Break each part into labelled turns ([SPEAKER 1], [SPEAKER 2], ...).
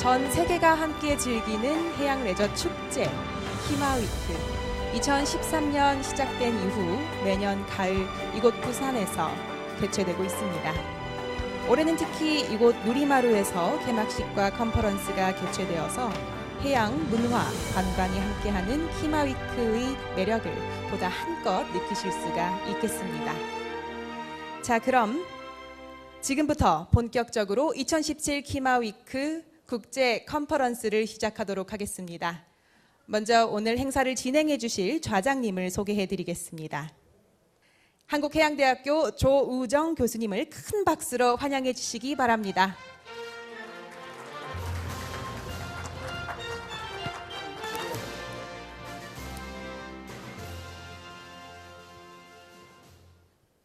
[SPEAKER 1] 전 세계가 함께 즐기는 해양 레저 축제 히마위크. 2013년 시작된 이후 매년 가을 이곳 부산에서 개최되고 있습니다. 올해는 특히 이곳 누리마루에서 개막식과 컨퍼런스가 개최되어서 해양, 문화, 관광이 함께하는 히마위크의 매력을 보다 한껏 느끼실 수가 있겠습니다. 자, 그럼 지금부터 본격적으로 2017 히마위크 국제 컨퍼런스를 시작하도록 하겠습니다. 먼저 오늘 행사를 진행해 주실 좌장님을 소개해 드리겠습니다. 한국해양대학교 조우정 교수님을 큰 박수로 환영해 주시기 바랍니다.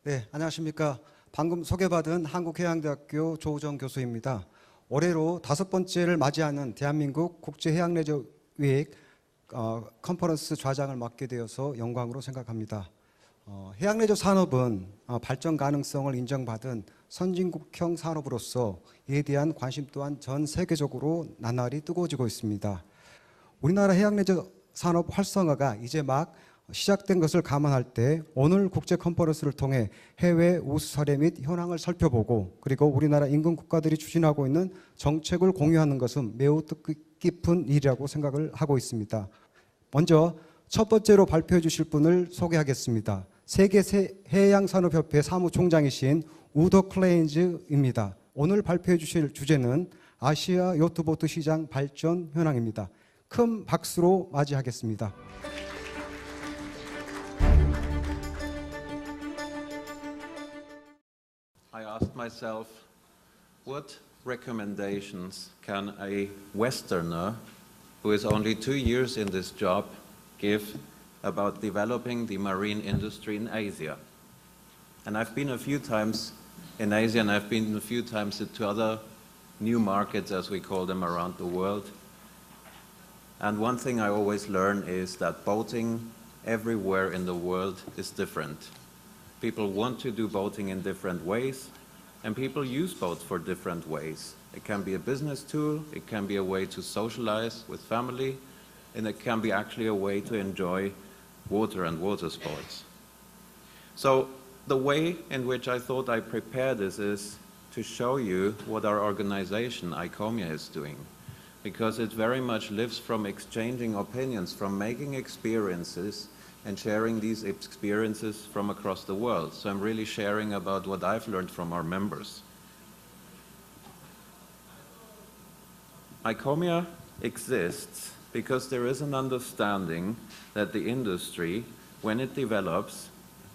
[SPEAKER 2] 네, 안녕하십니까. 방금 소개받은 한국해양대학교 조우정 교수입니다. 올해로 5번째를 맞이하는 대한민국 국제해양레저위익 컨퍼런스 좌장을 맡게 되어서 영광으로 생각합니다. 해양레저 산업은 발전 가능성을 인정받은 선진국형 산업으로서 이에 대한 관심 또한 전 세계적으로 나날이 뜨거워지고 있습니다. 우리나라 해양레저 산업 활성화가 이제 막 시작된 것을 감안할 때 오늘 국제 컨퍼런스를 통해 해외 우수 사례 및 현황을 살펴보고 그리고 우리나라 인근 국가들이 추진하고 있는 정책을 공유하는 것은 매우 뜻깊은 일이라고 생각을 하고 있습니다. 먼저 첫 번째로 발표해 주실 분을 소개하겠습니다. 세계 해양산업협회 사무총장이신 우더 클레인즈입니다. 오늘 발표해 주실 주제는 아시아 요트보트 시장 발전 현황입니다. 큰 박수로 맞이하겠습니다.
[SPEAKER 3] I asked myself, what recommendations can a Westerner who is only 2 years in this job give about developing the marine industry in Asia? And I've been a few times in Asia, and I've been a few times to other new markets, as we call them, around the world. And one thing I always learn is that boating everywhere in the world is different. People want to do boating in different ways, and people use boats for different ways. It can be a business tool, it can be a way to socialize with family, and it can be actually a way to enjoy water and water sports. So the way in which I thought I prepare this is to show you what our organization, ICOMIA, is doing, because it very much lives from exchanging opinions, from making experiences and sharing these experiences from across the world. So I'm really sharing about what I've learned from our members. ICOMIA exists because there is an understanding that the industry, when it develops,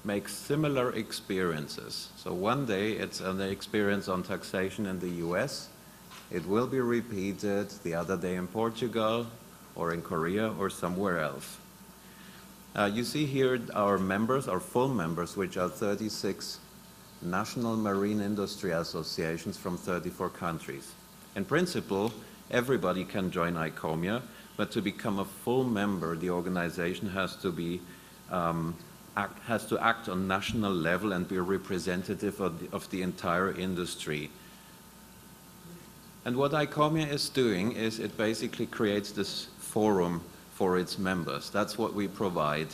[SPEAKER 3] makes similar experiences. So one day it's an experience on taxation in the US, it will be repeated the other day in Portugal or in Korea or somewhere else. You see here our members, our full members, which are 36 national marine industry associations from 34 countries. In principle, everybody can join ICOMIA, but to become a full member, the organization has to be has to act on national level and be a representative of the entire industry. And what ICOMIA is doing is it basically creates this forum for its members. That's what we provide.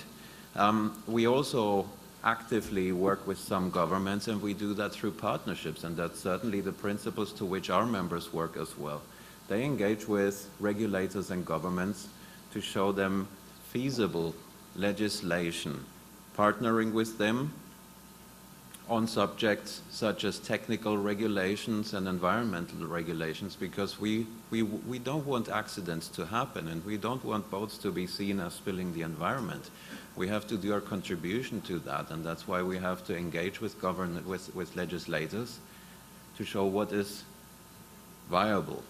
[SPEAKER 3] We also actively work with some governments, and we do that through partnerships, and that's certainly the principles to which our members work as well. They engage with regulators and governments to show them feasible legislation, partnering with them on subjects such as technical regulations and environmental regulations, because we don't want accidents to happen, and we don't want boats to be seen as spilling the environment. We have to do our contribution to that, and that's why we have to engage with with legislators to show what is viable.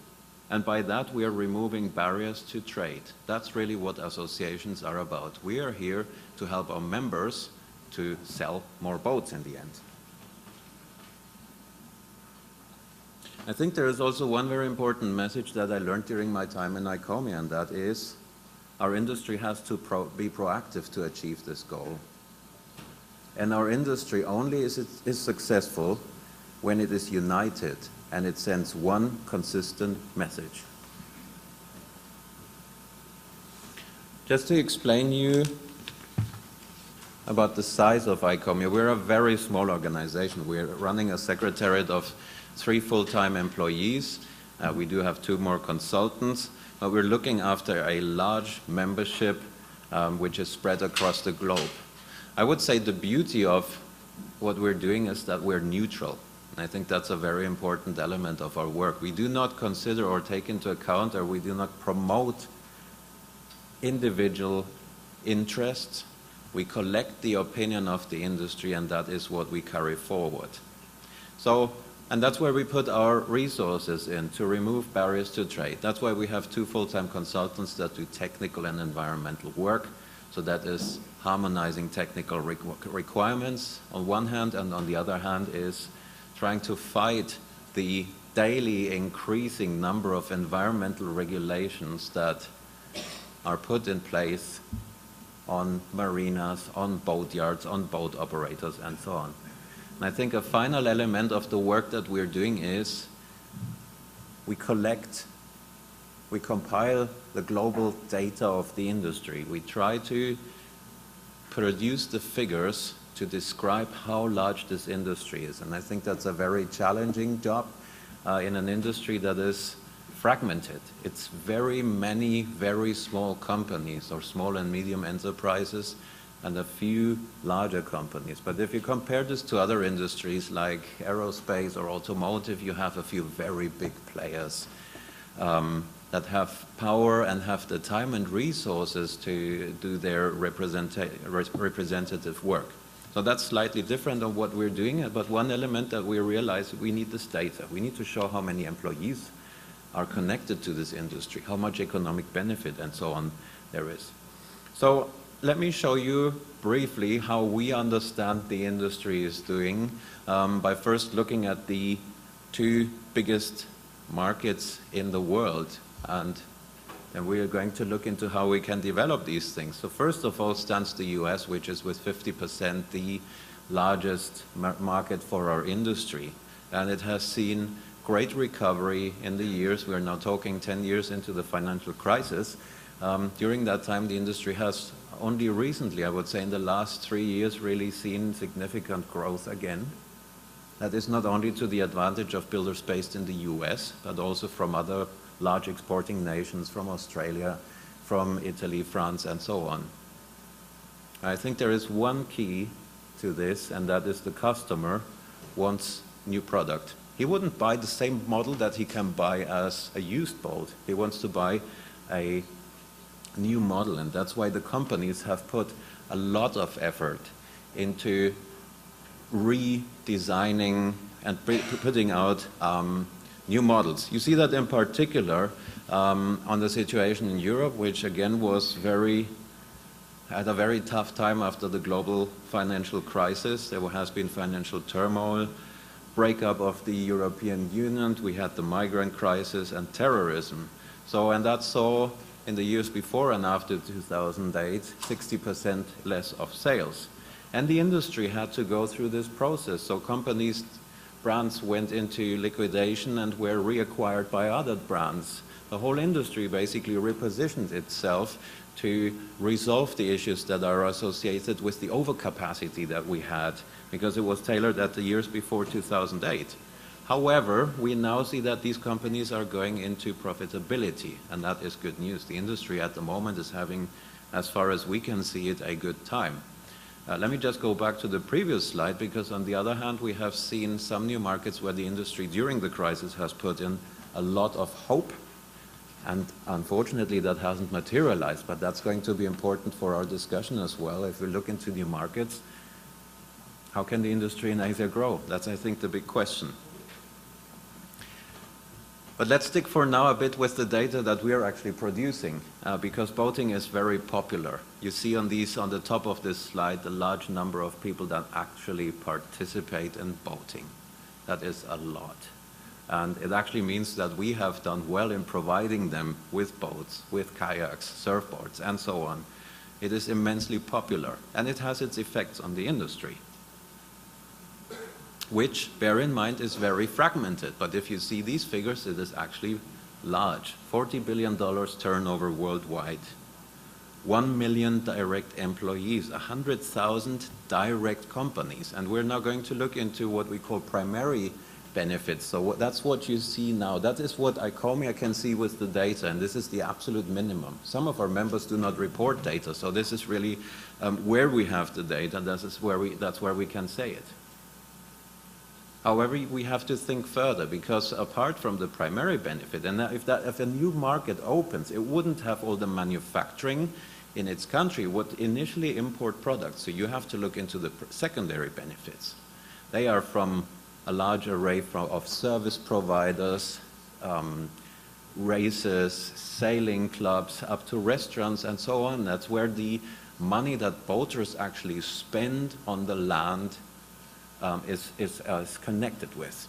[SPEAKER 3] And by that, we are removing barriers to trade. That's really what associations are about. We are here to help our members to sell more boats in the end. I think there is also one very important message that I learned during my time in ICOMIA, and that is our industry has to be proactive to achieve this goal. And our industry only is successful when it is united and it sends one consistent message. Just to explain you about the size of ICOMIA, we're a very small organization. We're running a secretariat of 3 full-time employees. We do have 2 more consultants, but we're looking after a large membership which is spread across the globe. I would say the beauty of what we're doing is that we're neutral. And I think that's a very important element of our work. We do not consider or take into account, or we do not promote individual interests. We collect the opinion of the industry, and that is what we carry forward. So, and that's where we put our resources in, to remove barriers to trade. That's why we have 2 full-time consultants that do technical and environmental work. So that is harmonizing technical requirements on one hand, and on the other hand is trying to fight the daily increasing number of environmental regulations that are put in place on marinas, on boat yards, on boat operators, and so on. And I think a final element of the work that we're doing is we compile the global data of the industry. We try to produce the figures to describe how large this industry is. And I think that's a very challenging job in an industry that is fragmented. It's very many very small companies or small and medium enterprises and a few larger companies. But if you compare this to other industries like aerospace or automotive, you have a few very big players that have power and have the time and resources to do their representative work. So that's slightly different than what we're doing, but one element that we realize, we need this data. We need to show how many employees are connected to this industry, how much economic benefit and so on there is. So let me show you briefly how we understand the industry is doing by first looking at the 2 biggest markets in the world, and then we are going to look into how we can develop these things. So first of all stands the US, which is with 50% the largest market for our industry, and it has seen great recovery in the years. We're now talking 10 years into the financial crisis. During that time, the industry has only recently, I would say in the last 3 years, really seen significant growth again. That is not only to the advantage of builders based in the US, but also from other large exporting nations, from Australia, from Italy, France, and so on. I think there is one key to this, and that is the customer wants new product. He wouldn't buy the same model that he can buy as a used boat. He wants to buy a new model, and that's why the companies have put a lot of effort into redesigning and putting out new models. You see that in particular on the situation in Europe, which again had a very tough time after the global financial crisis. There has been financial turmoil, breakup of the European Union, we had the migrant crisis and terrorism. So, and that saw in the years before and after 2008, 60% less of sales. And the industry had to go through this process. So companies, brands went into liquidation and were reacquired by other brands. The whole industry basically repositioned itself to resolve the issues that are associated with the overcapacity that we had, because it was tailored at the years before 2008. However, we now see that these companies are going into profitability, and that is good news. The industry at the moment is having, as far as we can see it, a good time. Let me just go back to the previous slide, because on the other hand, we have seen some new markets where the industry during the crisis has put in a lot of hope, and unfortunately that hasn't materialized, but that's going to be important for our discussion as well. If we look into new markets, how can the industry in Asia grow? That's, I think, the big question. But let's stick for now a bit with the data that we are actually producing, because boating is very popular. You see on the top of this slide, the large number of people that actually participate in boating. That is a lot. And it actually means that we have done well in providing them with boats, with kayaks, surfboards, and so on. It is immensely popular, and it has its effects on the industry, which, bear in mind, is very fragmented. But if you see these figures, it is actually large. $40 billion turnover worldwide. 1 million direct employees, 100,000 direct companies. And we're now going to look into what we call primary benefits. So that's what you see now. That is what ICOMIA can see with the data, and this is the absolute minimum. Some of our members do not report data, so this is really where we have the data. That's where we can say it. However, we have to think further, because apart from the primary benefit, and if a new market opens, it wouldn't have all the manufacturing in its country, would initially import products. So you have to look into the secondary benefits. They are from a large array of service providers, races, sailing clubs, up to restaurants and so on. That's where the money that boaters actually spend on the land is connected with.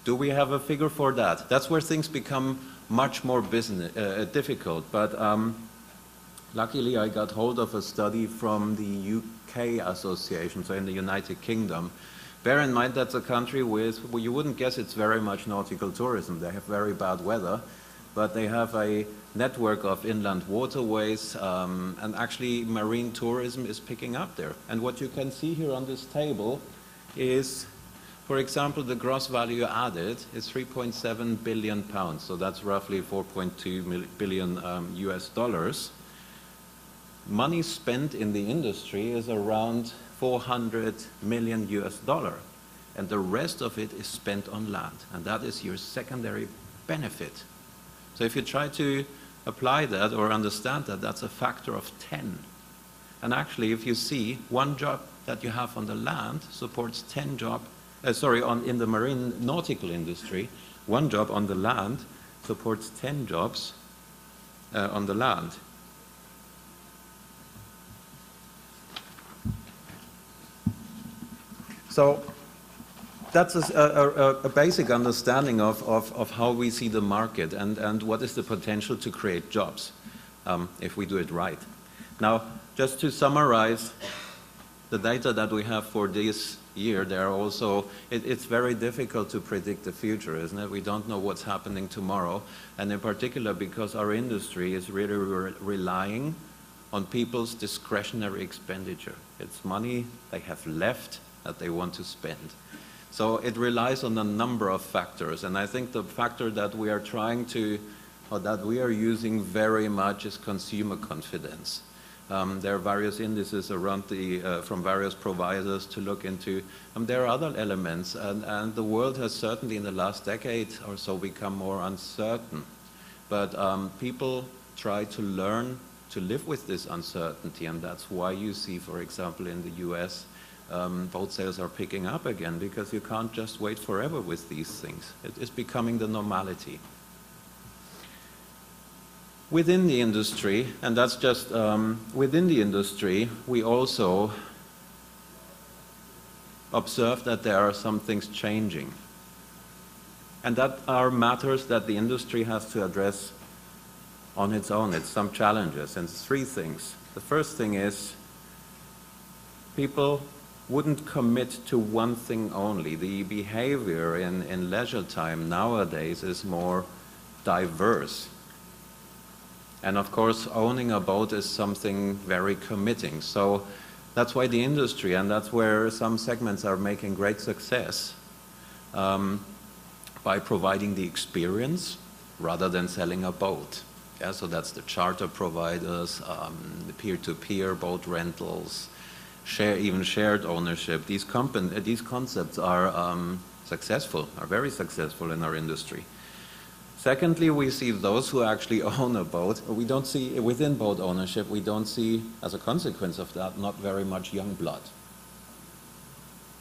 [SPEAKER 3] Do we have a figure for that? That's where things become much more difficult. But luckily, I got hold of a study from the UK Association, so in the United Kingdom. Bear in mind that's a country with, well, you wouldn't guess it's very much nautical tourism. They have very bad weather, but they have a network of inland waterways, and actually marine tourism is picking up there. And what you can see here on this table is, for example, the gross value added is 3.7 billion pounds, so that's roughly 4.2 billion US dollars. Money spent in the industry is around 400 million US dollar, and the rest of it is spent on land, and that is your secondary benefit. So if you try to apply that or understand that, that's a factor of 10. And actually, if you see, one job that you have on the land supports 10 jobs, in the marine nautical industry, one job on the land supports 10 jobs on the land. So that's a basic understanding of how we see the market and what is the potential to create jobs if we do it right. Now, just to summarize the data that we have for this year, there are also, it's very difficult to predict the future, isn't it? We don't know what's happening tomorrow, and in particular because our industry is really relying on people's discretionary expenditure. It's money they have left that they want to spend. So it relies on a number of factors, and I think the factor that we are trying to, or that we are using very much is consumer confidence. There are various indices around from various providers to look into. There are other elements, and the world has certainly in the last decade or so become more uncertain. But people try to learn to live with this uncertainty, and that's why you see, for example, in the US, boat sales are picking up again, because you can't just wait forever with these things. It is becoming the normality. Within the industry, and that's just within the industry, we also observe that there are some things changing. And that are matters that the industry has to address on its own. It's some challenges, and it's three things. The first thing is people wouldn't commit to one thing only. The behavior in leisure time nowadays is more diverse. And of course, owning a boat is something very committing. So that's why the industry, and that's where some segments are making great success, by providing the experience rather than selling a boat. Yeah, so that's the charter providers, the peer-to-peer boat rentals, even shared ownership. These concepts are successful, are very successful in our industry. Secondly, we see those who actually own a boat. We don't see, within boat ownership, we don't see, as a consequence of that, not very much young blood.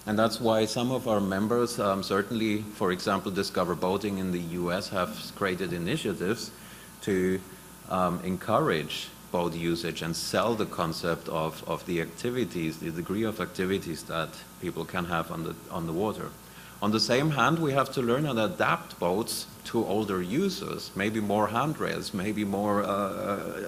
[SPEAKER 3] And that's why some of our members, certainly, for example, Discover Boating in the US, have created initiatives to encourage boat usage and sell the concept of the activities, the degree of activities that people can have on the water. On the same hand, we have to learn and adapt boats to older users, maybe more handrails, maybe more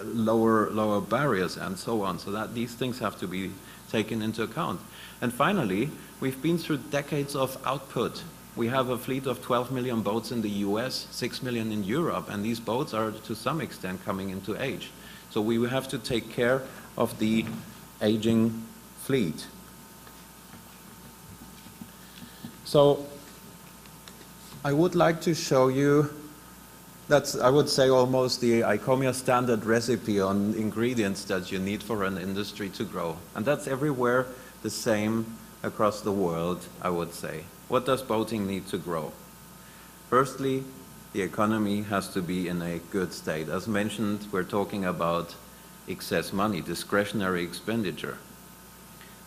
[SPEAKER 3] lower barriers, and so on, so that these things have to be taken into account. And finally, we've been through decades of output. We have a fleet of 12 million boats in the US, 6 million in Europe, and these boats are to some extent coming into age. So we have to take care of the aging fleet. So I would like to show you, that's, I would say, almost the ICOMIA standard recipe on ingredients that you need for an industry to grow. And that's everywhere the same across the world, I would say. What does boating need to grow? Firstly, the economy has to be in a good state. As mentioned, we're talking about excess money, discretionary expenditure.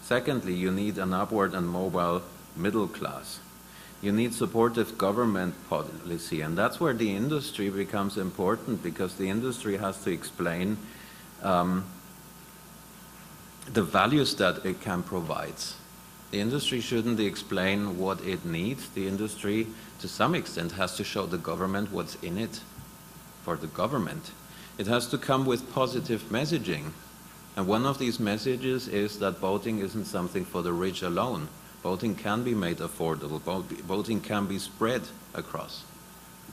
[SPEAKER 3] Secondly, you need an upward and mobile middle class. You need supportive government policy, and that's where the industry becomes important, because the industry has to explain the values that it can provide. The industry shouldn't explain what it needs. The industry, to some extent, has to show the government what's in it for the government. It has to come with positive messaging. And one of these messages is that boating isn't something for the rich alone. Boating can be made affordable. Boating can be spread across.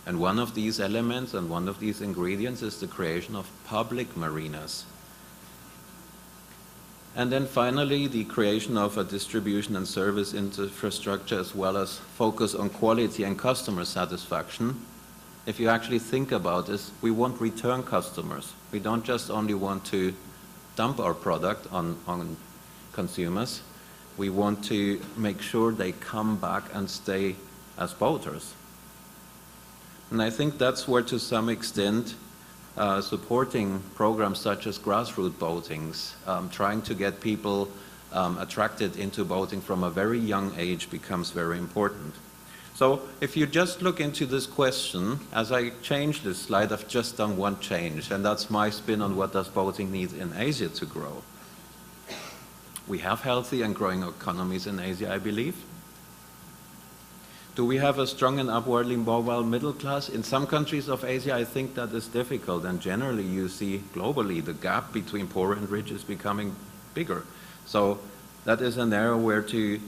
[SPEAKER 3] And one of these elements and one of these ingredients is the creation of public marinas. And then finally, the creation of a distribution and service infrastructure, as well as focus on quality and customer satisfaction. If you actually think about this, we want return customers. We don't just only want to dump our product on consumers. We want to make sure they come back and stay as boaters. And I think that's where, to some extent, supporting programs such as grassroots boatings, trying to get people attracted into boating from a very young age becomes very important. So if you just look into this question, as I change this slide, I've just done one change, and that's my spin on what does boating need in Asia to grow. We have healthy and growing economies in Asia, I believe. Do we have a strong and upwardly mobile middle class? In some countries of Asia, I think that is difficult, and generally you see globally the gap between poor and rich is becoming bigger. So that is an area where to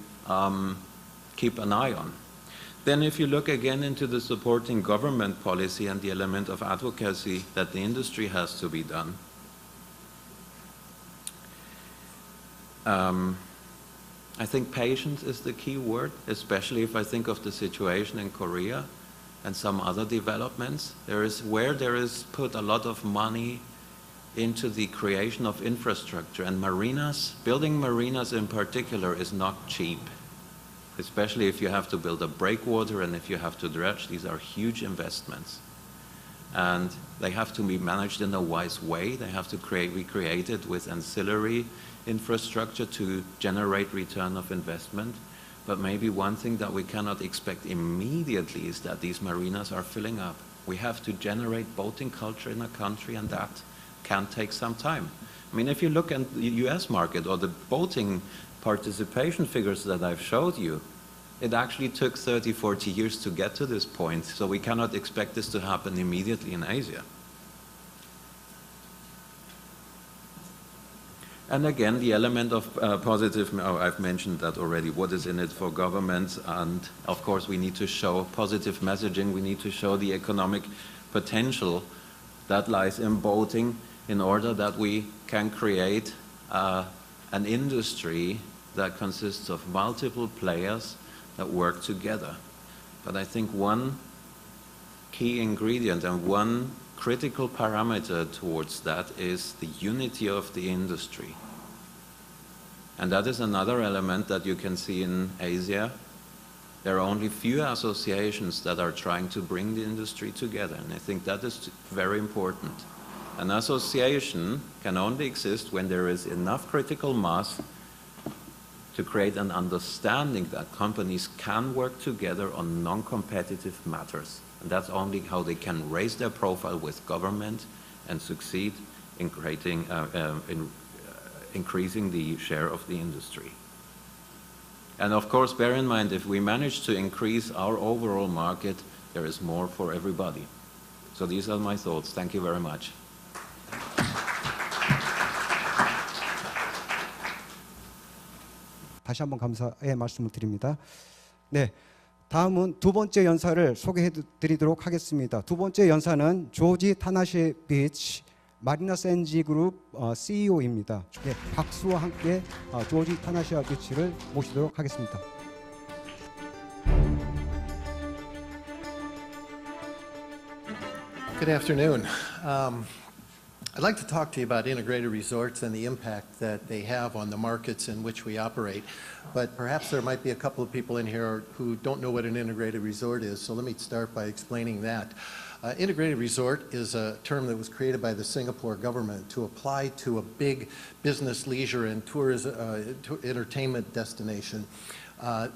[SPEAKER 3] keep an eye on. Then if you look again into the supporting government policy and the element of advocacy that the industry has to be done, I think patience is the key word, especially if I think of the situation in Korea and some other developments. There is put a lot of money into the creation of infrastructure, and marinas, building marinas in particular, is not cheap, especially if you have to build a breakwater and if you have to dredge. These are huge investments. And they have to be managed in a wise way. They have to be created with ancillary infrastructure to generate return of investment. But maybe one thing that we cannot expect immediately is that these marinas are filling up. We have to generate boating culture in a country, and that can take some time. I mean, if you look at the US market or the boating participation figures that I've showed you, it actually took 30, 40 years to get to this point, so we cannot expect this to happen immediately in Asia. And again, the element of positive, I've mentioned that already, what is in it for governments, and of course we need to show positive messaging, we need to show the economic potential that lies in boating in order that we can create an industry that consists of multiple players that work together. But I think one key ingredient and one critical parameter towards that is the unity of the industry. And that is another element that you can see in Asia. There are only few associations that are trying to bring the industry together, and I think that is very important. An association can only exist when there is enough critical mass to create an understanding that companies can work together on non-competitive matters. And that's only how they can raise their profile with government and succeed in creating, increasing the share of the industry. And of course, bear in mind, if we manage to increase our overall market, there is more for everybody. So these are my thoughts. Thank you very much.
[SPEAKER 2] 다시 한번 감사의 말씀을 드립니다. 네, 다음은 두 번째 연사를 소개해 드리도록 하겠습니다. 두 번째 연사는 조지 타나시 비치 마리나 센지 그룹 CEO입니다. 네, 박수와 함께 조지 타나시아비치를 모시도록 하겠습니다.
[SPEAKER 4] Good afternoon. I'd like to talk to you about integrated resorts and the impact that they have on the markets in which we operate. But perhaps there might be a couple of people in here who don't know what an integrated resort is, so let me start by explaining that. Integrated resort is a term that was created by the Singapore government to apply to a big business, leisure, and tourism, entertainment destination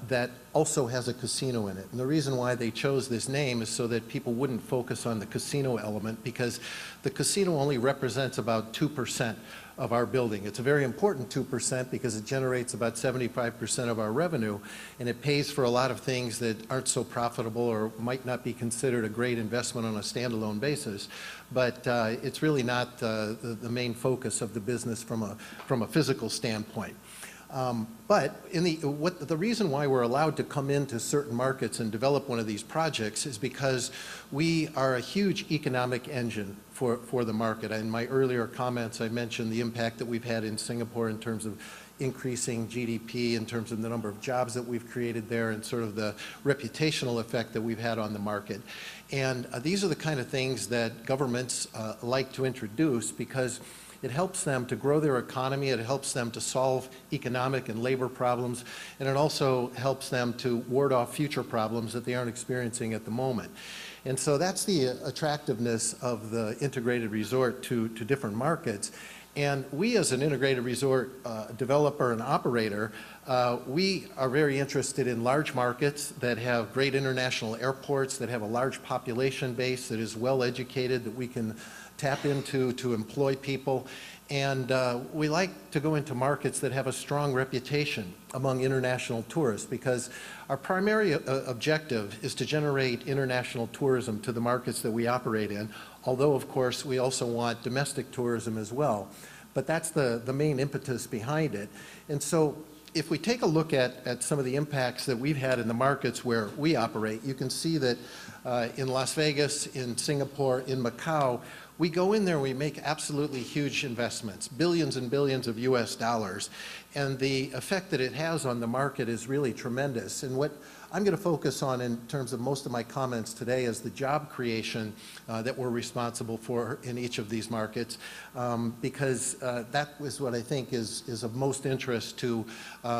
[SPEAKER 4] that also has a casino in it. And the reason why they chose this name is so that people wouldn't focus on the casino element, because the casino only represents about 2% of our building. It's a very important 2% because it generates about 75% of our revenue, and it pays for a lot of things that aren't so profitable or might not be considered a great investment on a standalone basis. But it's really not the main focus of the business from a physical standpoint. But the reason why we're allowed to come into certain markets and develop one of these projects is because we are a huge economic engine for the market. In my earlier comments, I mentioned the impact that we've had in Singapore in terms of increasing GDP, in terms of the number of jobs that we've created there, and sort of the reputational effect that we've had on the market. And these are the kind of things that governments like to introduce, because it helps them to grow their economy, it helps them to solve economic and labor problems, and it also helps them to ward off future problems that they aren't experiencing at the moment. And so that's the attractiveness of the integrated resort to different markets. And we, as an integrated resort developer and operator, we are very interested in large markets that have great international airports, that have a large population base, that is well educated, that we can tap into to employ people. And we like to go into markets that have a strong reputation among international tourists, because our primary objective is to generate international tourism to the markets that we operate in, although of course we also want domestic tourism as well. But that's the main impetus behind it. And so if we take a look at some of the impacts that we've had in the markets where we operate, you can see that in Las Vegas, in Singapore, in Macau, we go in there and we make absolutely huge investments, billions and billions of US dollars. And the effect that it has on the market is really tremendous. And what I'm going to focus on in terms of most of my comments today is the job creation that we're responsible for in each of these markets, because that is what I think is of most interest to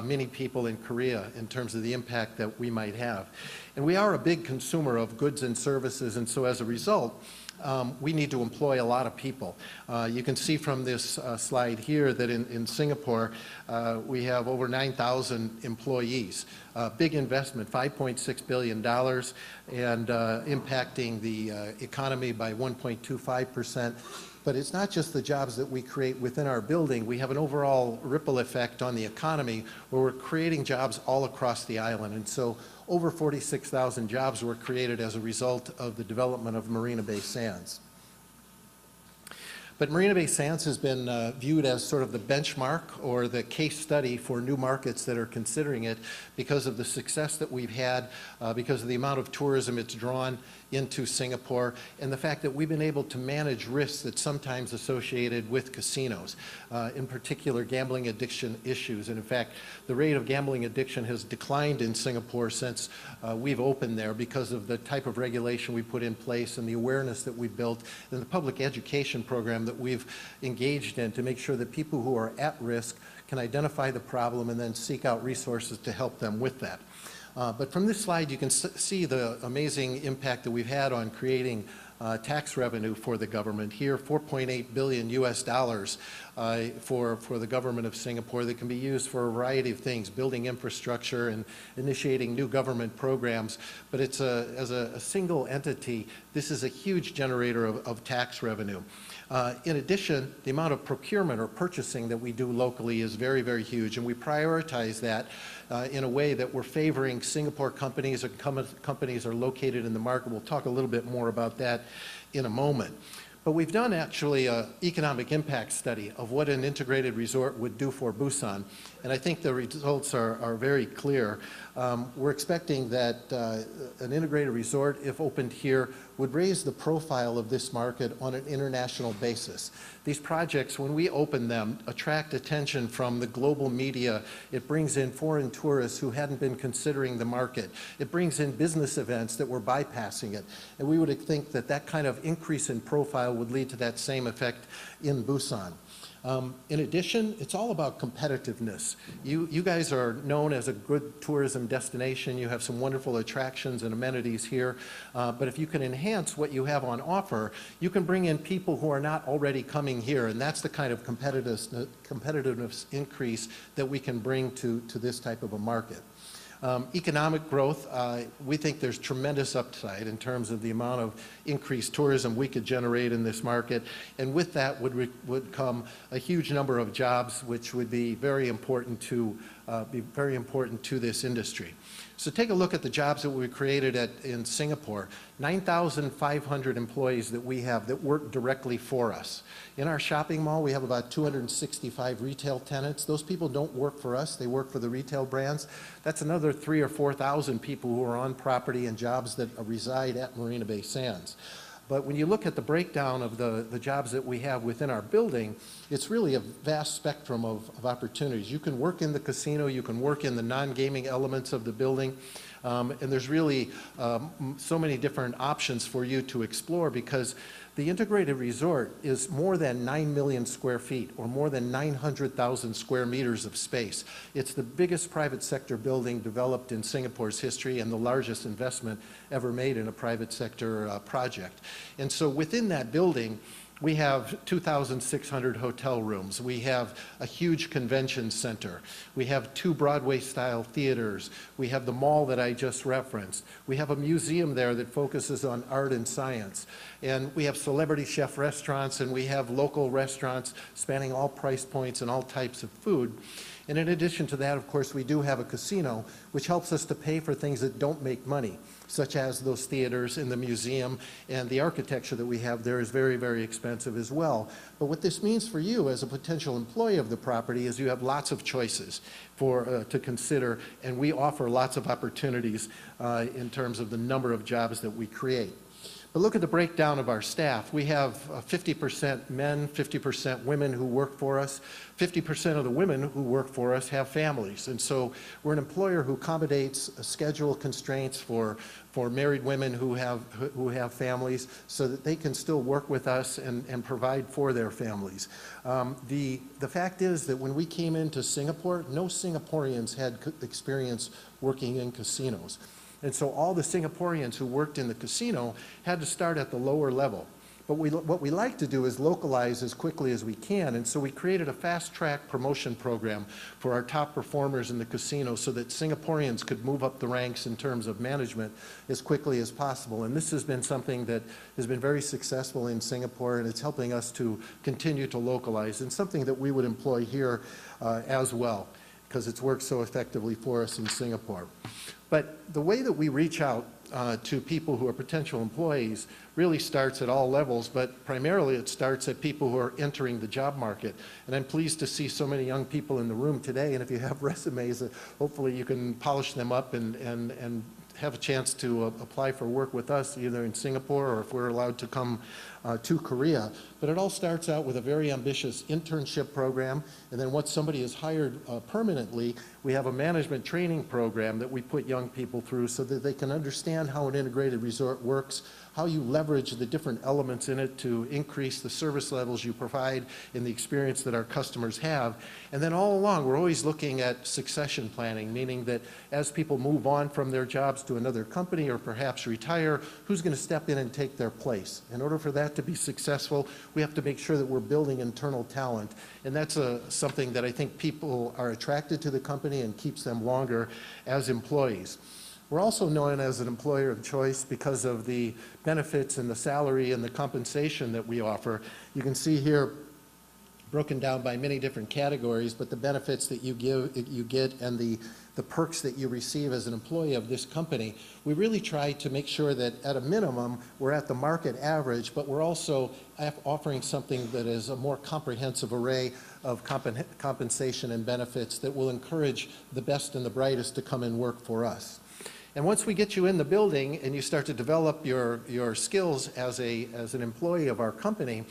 [SPEAKER 4] many people in Korea in terms of the impact that we might have. And we are a big consumer of goods and services, and so as a result, we need to employ a lot of people. You can see from this slide here that in Singapore, we have over 9,000 employees. Big investment, $5.6 billion, and impacting the economy by 1.25%. But it's not just the jobs that we create within our building. We have an overall ripple effect on the economy where we're creating jobs all across the island. And so over 46,000 jobs were created as a result of the development of Marina Bay Sands. But Marina Bay Sands has been viewed as sort of the benchmark or the case study for new markets that are considering it, because of the success that we've had, because of the amount of tourism it's drawn into Singapore, and the fact that we've been able to manage risks that's sometimes associated with casinos, in particular gambling addiction issues. And in fact, the rate of gambling addiction has declined in Singapore since we've opened there, because of the type of regulation we put in place and the awareness that we built and the public education program that we've engaged in to make sure that people who are at risk can identify the problem and then seek out resources to help them with that. But from this slide, you can see the amazing impact that we've had on creating tax revenue for the government. Here, 4.8 billion US dollars for the government of Singapore that can be used for a variety of things, building infrastructure and initiating new government programs. But it's as a single entity, this is a huge generator of tax revenue. In addition, the amount of procurement or purchasing that we do locally is very, very huge, and we prioritize that in a way that we're favoring Singapore companies or companies are located in the market. We'll talk a little bit more about that in a moment. But we've done actually an economic impact study of what an integrated resort would do for Busan, and I think the results are very clear. We're expecting that an integrated resort, if opened here, would raise the profile of this market on an international basis. These projects, when we open them, attract attention from the global media. It brings in foreign tourists who hadn't been considering the market. It brings in business events that were bypassing it. And we would think that that kind of increase in profile would lead to that same effect in Busan. In addition, it's all about competitiveness. You guys are known as a good tourism destination. You have some wonderful attractions and amenities here. But if you can enhance what you have on offer, you can bring in people who are not already coming here. And that's the kind of competitiveness increase that we can bring to this type of a market. Economic growth, we think there's tremendous upside in terms of the amount of increased tourism we could generate in this market, and with that would come a huge number of jobs, which would be very important to this industry. So take a look at the jobs that we created in Singapore. 9,500 employees that we have that work directly for us. In our shopping mall, we have about 265 retail tenants. Those people don't work for us, they work for the retail brands. That's another 3,000 or 4,000 people who are on property and jobs that reside at Marina Bay Sands. But when you look at the breakdown of the jobs that we have within our building, it's really a vast spectrum of opportunities. You can work in the casino, you can work in the non-gaming elements of the building, and there's really so many different options for you to explore, because the integrated resort is more than 9 million square feet, or more than 900,000 square meters of space. It's the biggest private sector building developed in Singapore's history, and the largest investment ever made in a private sector project. And so within that building, we have 2,600 hotel rooms. We have a huge convention center. We have 2 Broadway-style theaters. We have the mall that I just referenced. We have a museum there that focuses on art and science. And we have celebrity chef restaurants, and we have local restaurants spanning all price points and all types of food. And in addition to that, of course, we do have a casino, which helps us to pay for things that don't make money, such as those theaters in the museum, and the architecture that we have there is very, very expensive as well. But what this means for you as a potential employee of the property is you have lots of choices to consider, and we offer lots of opportunities in terms of the number of jobs that we create. But look at the breakdown of our staff. We have 50% men, 50% women who work for us. 50% of the women who work for us have families. And so we're an employer who accommodates schedule constraints for married women who have families, so that they can still work with us and provide for their families. The fact is that when we came into Singapore, no Singaporeans had experience working in casinos. And so all the Singaporeans who worked in the casino had to start at the lower level. But what we like to do is localize as quickly as we can, and so we created a fast-track promotion program for our top performers in the casino so that Singaporeans could move up the ranks in terms of management as quickly as possible. And this has been something that has been very successful in Singapore, and it's helping us to continue to localize, and something that we would employ here as well, because it's worked so effectively for us in Singapore. But the way that we reach out to people who are potential employees really starts at all levels, but primarily it starts at people who are entering the job market. And I'm pleased to see so many young people in the room today, and if you have resumes, hopefully you can polish them up and have a chance to apply for work with us, either in Singapore or if we're allowed to come to Korea. But it all starts out with a very ambitious internship program, and then once somebody is hired permanently, we have a management training program that we put young people through so that they can understand how an integrated resort works, how you leverage the different elements in it to increase the service levels you provide and the experience that our customers have. And then all along, we're always looking at succession planning, meaning that as people move on from their jobs to another company or perhaps retire, who's going to step in and take their place? In order for that to be successful, we have to make sure that we're building internal talent. And that's something that I think people are attracted to the company and keeps them longer as employees. We're also known as an employer of choice because of the benefits and the salary and the compensation that we offer. You can see here broken down by many different categories, but the benefits that you get and the perks that you receive as an employee of this company, we really try to make sure that at a minimum, we're at the market average, but we're also offering something that is a more comprehensive array of compensation and benefits that will encourage the best and the brightest to come and work for us. And once we get you in the building and you start to develop your skills as an employee of our company,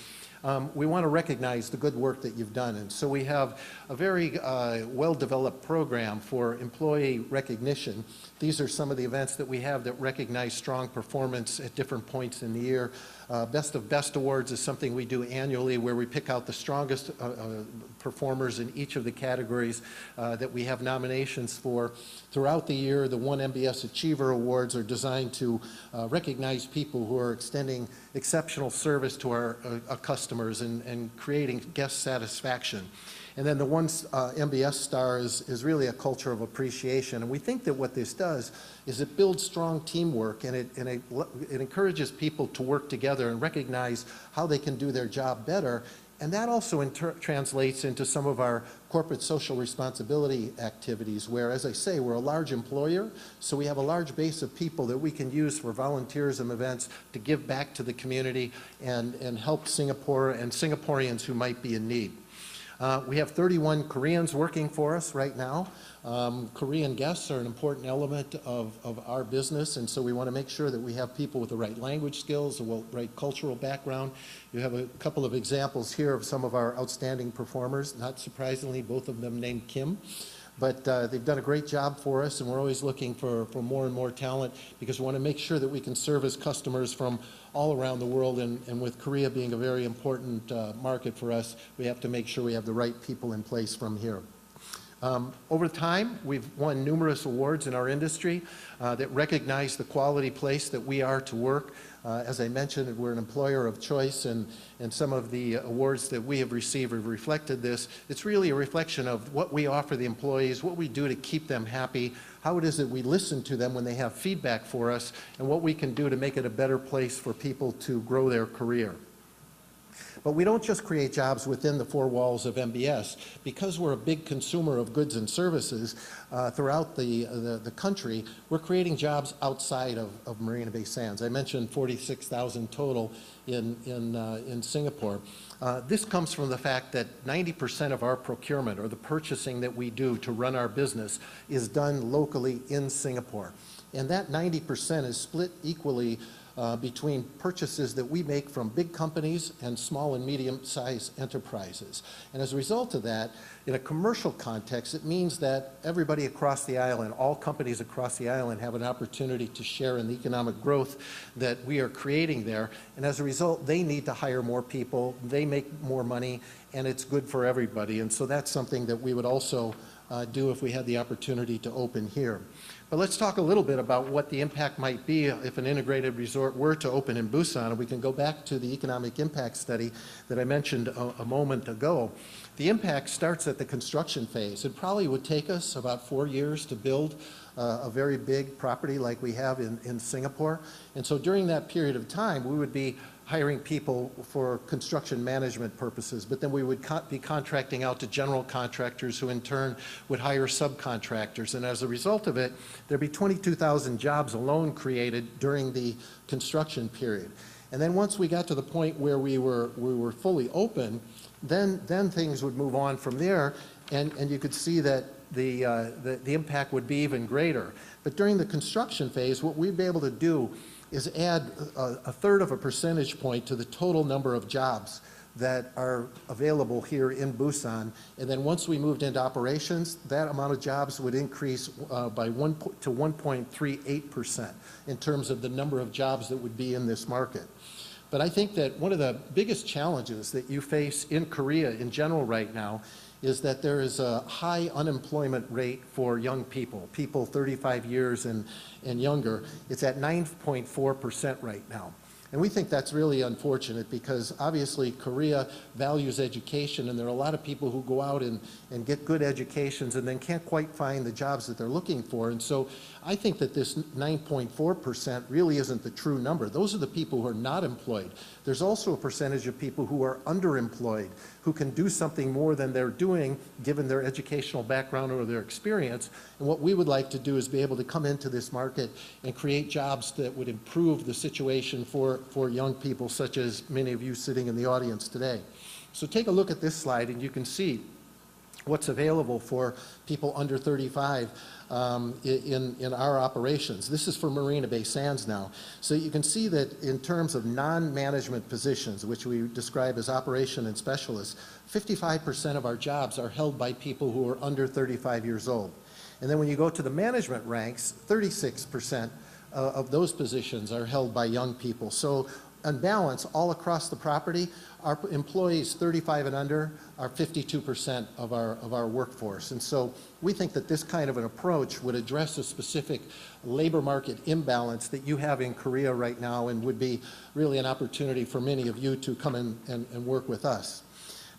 [SPEAKER 4] we want to recognize the good work that you've done. And so we have a very well-developed program for employee recognition. These are some of the events that we have that recognize strong performance at different points in the year. Best of Best Awards is something we do annually where we pick out the strongest performers in each of the categories that we have nominations for. Throughout the year, the One MBS Achiever Awards are designed to recognize people who are extending exceptional service to our customers and creating guest satisfaction. And then the one MBS star is really a culture of appreciation. And we think that what this does is it builds strong teamwork and it encourages people to work together and recognize how they can do their job better. And that also translates into some of our corporate social responsibility activities where, as I say, we're a large employer, so we have a large base of people that we can use for volunteerism events to give back to the community and help Singapore and Singaporeans who might be in need. We have 31 Koreans working for us right now. Korean guests are an important element of our business, and so we want to make sure that we have people with the right language skills, the right cultural background. You have a couple of examples here of some of our outstanding performers. Not surprisingly, both of them named Kim. But they've done a great job for us, and we're always looking for more and more talent because we want to make sure that we can service customers from all around the world, and with Korea being a very important market for us, we have to make sure we have the right people in place from here. Over time, we've won numerous awards in our industry that recognize the quality place that we are to work. As I mentioned, we're an employer of choice, and some of the awards that we have received have reflected this. It's really a reflection of what we offer the employees, what we do to keep them happy, how it is that we listen to them when they have feedback for us, and what we can do to make it a better place for people to grow their career. But we don't just create jobs within the four walls of MBS. Because we're a big consumer of goods and services throughout the country, we're creating jobs outside of Marina Bay Sands. I mentioned 46,000 total in Singapore. This comes from the fact that 90% of our procurement, or the purchasing that we do to run our business, is done locally in Singapore. And that 90% is split equally between purchases that we make from big companies and small and medium-sized enterprises. And as a result of that, in a commercial context, it means that everybody across the island, all companies across the island, have an opportunity to share in the economic growth that we are creating there. And as a result, they need to hire more people, they make more money, and it's good for everybody. And so that's something that we would also do if we had the opportunity to open here. But let's talk a little bit about what the impact might be if an integrated resort were to open in Busan. And we can go back to the economic impact study that I mentioned a moment ago. The impact starts at the construction phase. It probably would take us about 4 years to build a very big property like we have in Singapore. And so during that period of time, we would be hiring people for construction management purposes, but then we would be contracting out to general contractors who in turn would hire subcontractors. And as a result of it, there'd be 22,000 jobs alone created during the construction period. And then once we got to the point where we were fully open, then things would move on from there, and you could see that the impact would be even greater. But during the construction phase, what we'd be able to do is add a third of a percentage point to the total number of jobs that are available here in Busan. And then once we moved into operations, that amount of jobs would increase by 1.38% in terms of the number of jobs that would be in this market. But I think that one of the biggest challenges that you face in Korea in general right now is that there is a high unemployment rate for young people, people 35 years and younger. It's at 9.4% right now. And we think that's really unfortunate because obviously Korea values education, and there are a lot of people who go out and get good educations and then can't quite find the jobs that they're looking for. And so I think that this 9.4% really isn't the true number. Those are the people who are not employed. There's also a percentage of people who are underemployed, who can do something more than they're doing given their educational background or their experience. And what we would like to do is be able to come into this market and create jobs that would improve the situation for young people, such as many of you sitting in the audience today. So take a look at this slide and you can see what's available for people under 35 in our operations. This is for Marina Bay Sands now. So you can see that in terms of non-management positions, which we describe as operation and specialists, 55% of our jobs are held by people who are under 35 years old. And then when you go to the management ranks, 36% of those positions are held by young people. So on balance, all across the property, our employees 35 and under are 52% of our workforce. And so we think that this kind of an approach would address a specific labor market imbalance that you have in Korea right now and would be really an opportunity for many of you to come in and work with us.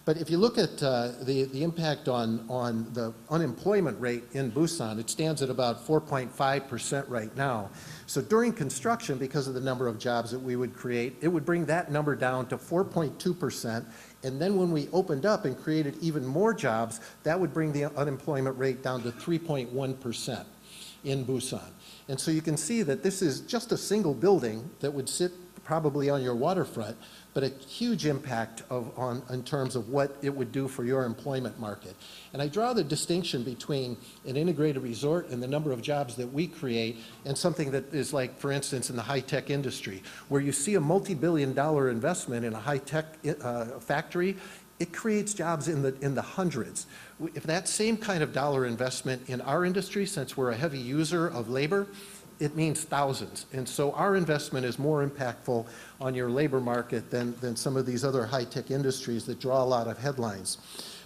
[SPEAKER 4] But if you look at the impact on the unemployment rate in Busan, it stands at about 4.5% right now. So during construction, because of the number of jobs that we would create, it would bring that number down to 4.2%. And then when we opened up and created even more jobs, that would bring the unemployment rate down to 3.1% in Busan. And so you can see that this is just a single building that would sit probably on your waterfront, but a huge impact in terms of what it would do for your employment market. And I draw the distinction between an integrated resort and the number of jobs that we create and something that is like, for instance, in the high-tech industry, where you see a multi-billion-dollar investment in a high-tech factory, it creates jobs in the hundreds. If that same kind of dollar investment in our industry, since we're a heavy user of labor, it means thousands. And so our investment is more impactful on your labor market than some of these other high-tech industries that draw a lot of headlines.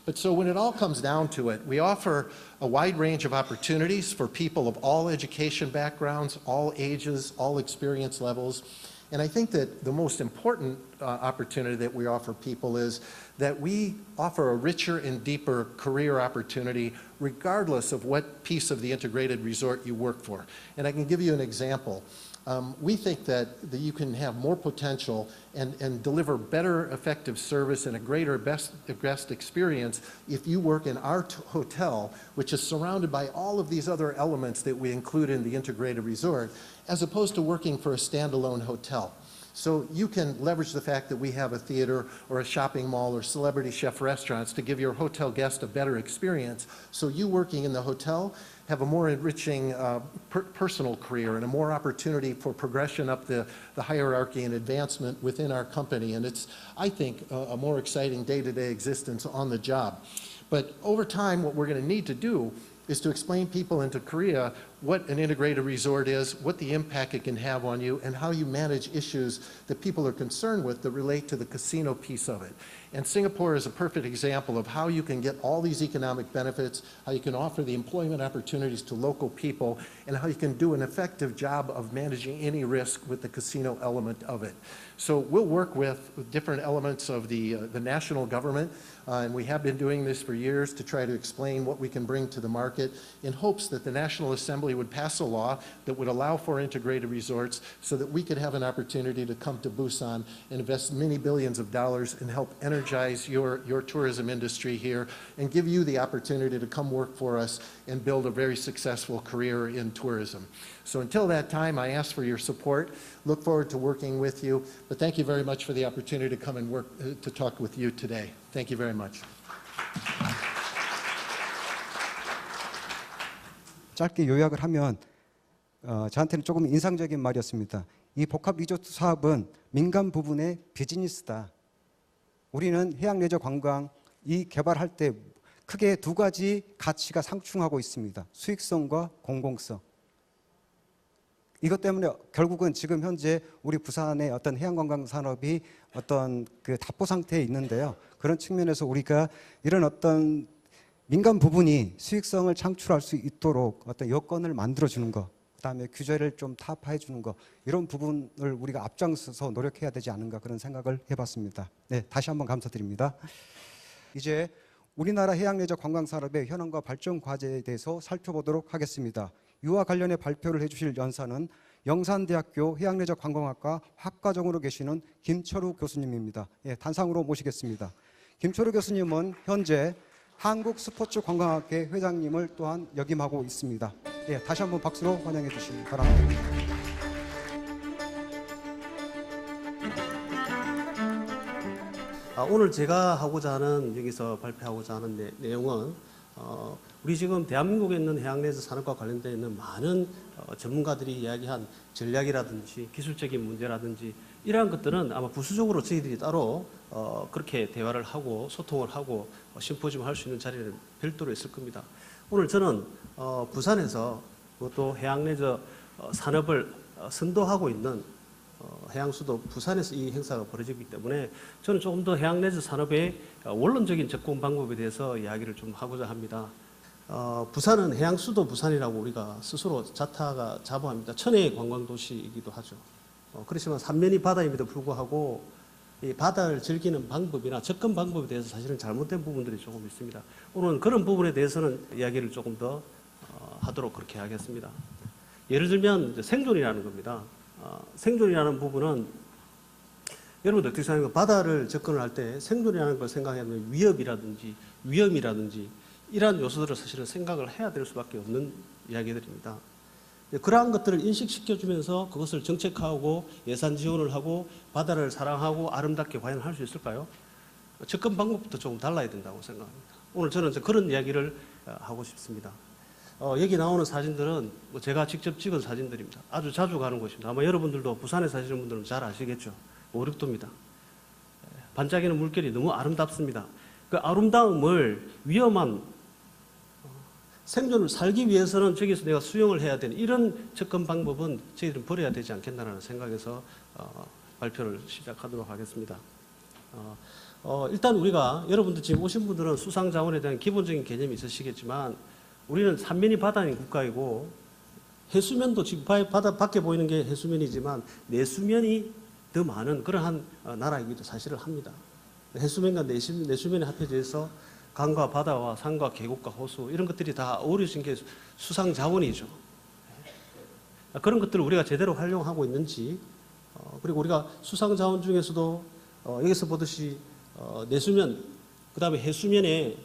[SPEAKER 4] But so when it all comes down to it, we offer a wide range of opportunities for people of all education backgrounds, all ages, all experience levels. And I think that the most important opportunity that we offer people is that we offer a richer and deeper career opportunity regardless of what piece of the integrated resort you work for. And I can give you an example. We think that you can have more potential and deliver better effective service and a greater best experience if you work in our hotel, which is surrounded by all of these other elements that we include in the integrated resort, as opposed to working for a standalone hotel. So you can leverage the fact that we have a theater or a shopping mall or celebrity chef restaurants to give your hotel guest a better experience. So you working in the hotel have a more enriching personal career and a more opportunity for progression up the hierarchy and advancement within our company. And it's, I think, a more exciting day-to-day existence on the job. But over time, what we're going to need to do is to explain people into Korea what an integrated resort is, what the impact it can have on you, and how you manage issues that people are concerned with that relate to the casino piece of it. And Singapore is a perfect example of how you can get all these economic benefits, how you can offer the employment opportunities to local people, and how you can do an effective job of managing any risk with the casino element of it. So we'll work with different elements of the national government, and we have been doing this for years to try to explain what we can bring to the market in hopes that the National Assembly would pass a law that would allow for integrated resorts so that we could have an opportunity to come to Busan and invest many billions of dollars and help energize your tourism industry here and give you the opportunity to come work for us and build a very successful career in tourism. So until that time, I ask for your support. Look forward to working with you. But thank you very much for the opportunity to come and work to talk with you today. Thank you very much.
[SPEAKER 2] 짧게 요약을 하면 저한테는 조금 인상적인 말이었습니다. 이 복합 리조트 사업은 민간 부분의 비즈니스다. 우리는 해양레저 관광 이 개발할 때 크게 두 가지 가치가 상충하고 있습니다. 수익성과 공공성. 이것 때문에 결국은 지금 현재 우리 부산의 어떤 해양관광 산업이 어떤 그 답보 상태에 있는데요. 그런 측면에서 우리가 이런 어떤 민간 부분이 수익성을 창출할 수 있도록 어떤 여건을 만들어주는 것, 그다음에 규제를 좀 타파해 주는 것, 이런 부분을 우리가 앞장서서 노력해야 되지 않은가 그런 생각을 해봤습니다. 네, 다시 한번 감사드립니다. 이제 우리나라 해양레저 관광산업의 현황과 발전 과제에 대해서 살펴보도록 하겠습니다. 이와 관련해 발표를 해주실 연사는 영산대학교 해양레저관광학과 학과정으로 계시는 김철우 교수님입니다. 예, 단상으로 모시겠습니다. 김철우 교수님은 현재 한국스포츠관광학회 회장님을 또한 역임하고 있습니다. 예, 다시 한번 박수로 환영해 주시기 바랍니다.
[SPEAKER 5] 오늘 제가 하고자 하는, 여기서 발표하고자 하는 내용은 우리 지금 대한민국에 있는 해양레저 산업과 관련되어 있는 많은 전문가들이 이야기한 전략이라든지 기술적인 문제라든지 이러한 것들은 아마 부수적으로 저희들이 따로 그렇게 대화를 하고 소통을 하고 심포지엄 할 수 있는 자리는 별도로 있을 겁니다. 오늘 저는 부산에서 또 해양레저 산업을 선도하고 있는 해양수도 부산에서 이 행사가 벌어지기 때문에 저는 조금 더 해양레저 산업의 원론적인 접근 방법에 대해서 이야기를 좀 하고자 합니다. 부산은 해양수도 부산이라고 우리가 스스로 자부합니다. 천혜의 관광도시이기도 하죠. 그렇지만 삼면이 바다임에도 불구하고 이 바다를 즐기는 방법이나 접근 방법에 대해서 사실은 잘못된 부분들이 조금 있습니다. 오늘은 그런 부분에 대해서는 이야기를 조금 더 하도록 그렇게 하겠습니다. 예를 들면 이제 생존이라는 겁니다. 생존이라는 부분은 여러분들 어떻게 생각하면 바다를 접근을 할 때 생존이라는 걸 생각하면 위협이라든지 위험이라든지 이러한 요소들을 사실은 생각을 해야 될 수밖에 없는 이야기들입니다. 그러한 것들을 인식시켜주면서 그것을 정책화하고 예산 지원을 하고 바다를 사랑하고 아름답게 과연 할 수 있을까요? 접근 방법부터 조금 달라야 된다고 생각합니다. 오늘 저는 그런 이야기를 하고 싶습니다. 여기 나오는 사진들은 제가 직접 찍은 사진들입니다. 아주 자주 가는 곳입니다. 아마 여러분들도 부산에 사시는 분들은 잘 아시겠죠. 오륙도입니다. 반짝이는 물결이 너무 아름답습니다. 그 아름다움을 위험한 생존을 살기 위해서는 저기서 내가 수영을 해야 되는 이런 접근 방법은 저희들은 버려야 되지 않겠나라는 생각에서 발표를 시작하도록 하겠습니다. 일단 우리가 여러분들 지금 오신 분들은 수상자원에 대한 기본적인 개념이 있으시겠지만 우리는 삼면이 바다인 국가이고 해수면도 지금 바다 밖에 보이는 게 해수면이지만 내수면이 더 많은 그러한 나라이기도 사실을 합니다. 해수면과 내수면이 합해져 있어 강과 바다와 산과 계곡과 호수 이런 것들이 다 어우러진 게 수상자원이죠. 그런 것들을 우리가 제대로 활용하고 있는지 그리고 우리가 수상자원 중에서도 여기서 보듯이 내수면 그 다음에 해수면에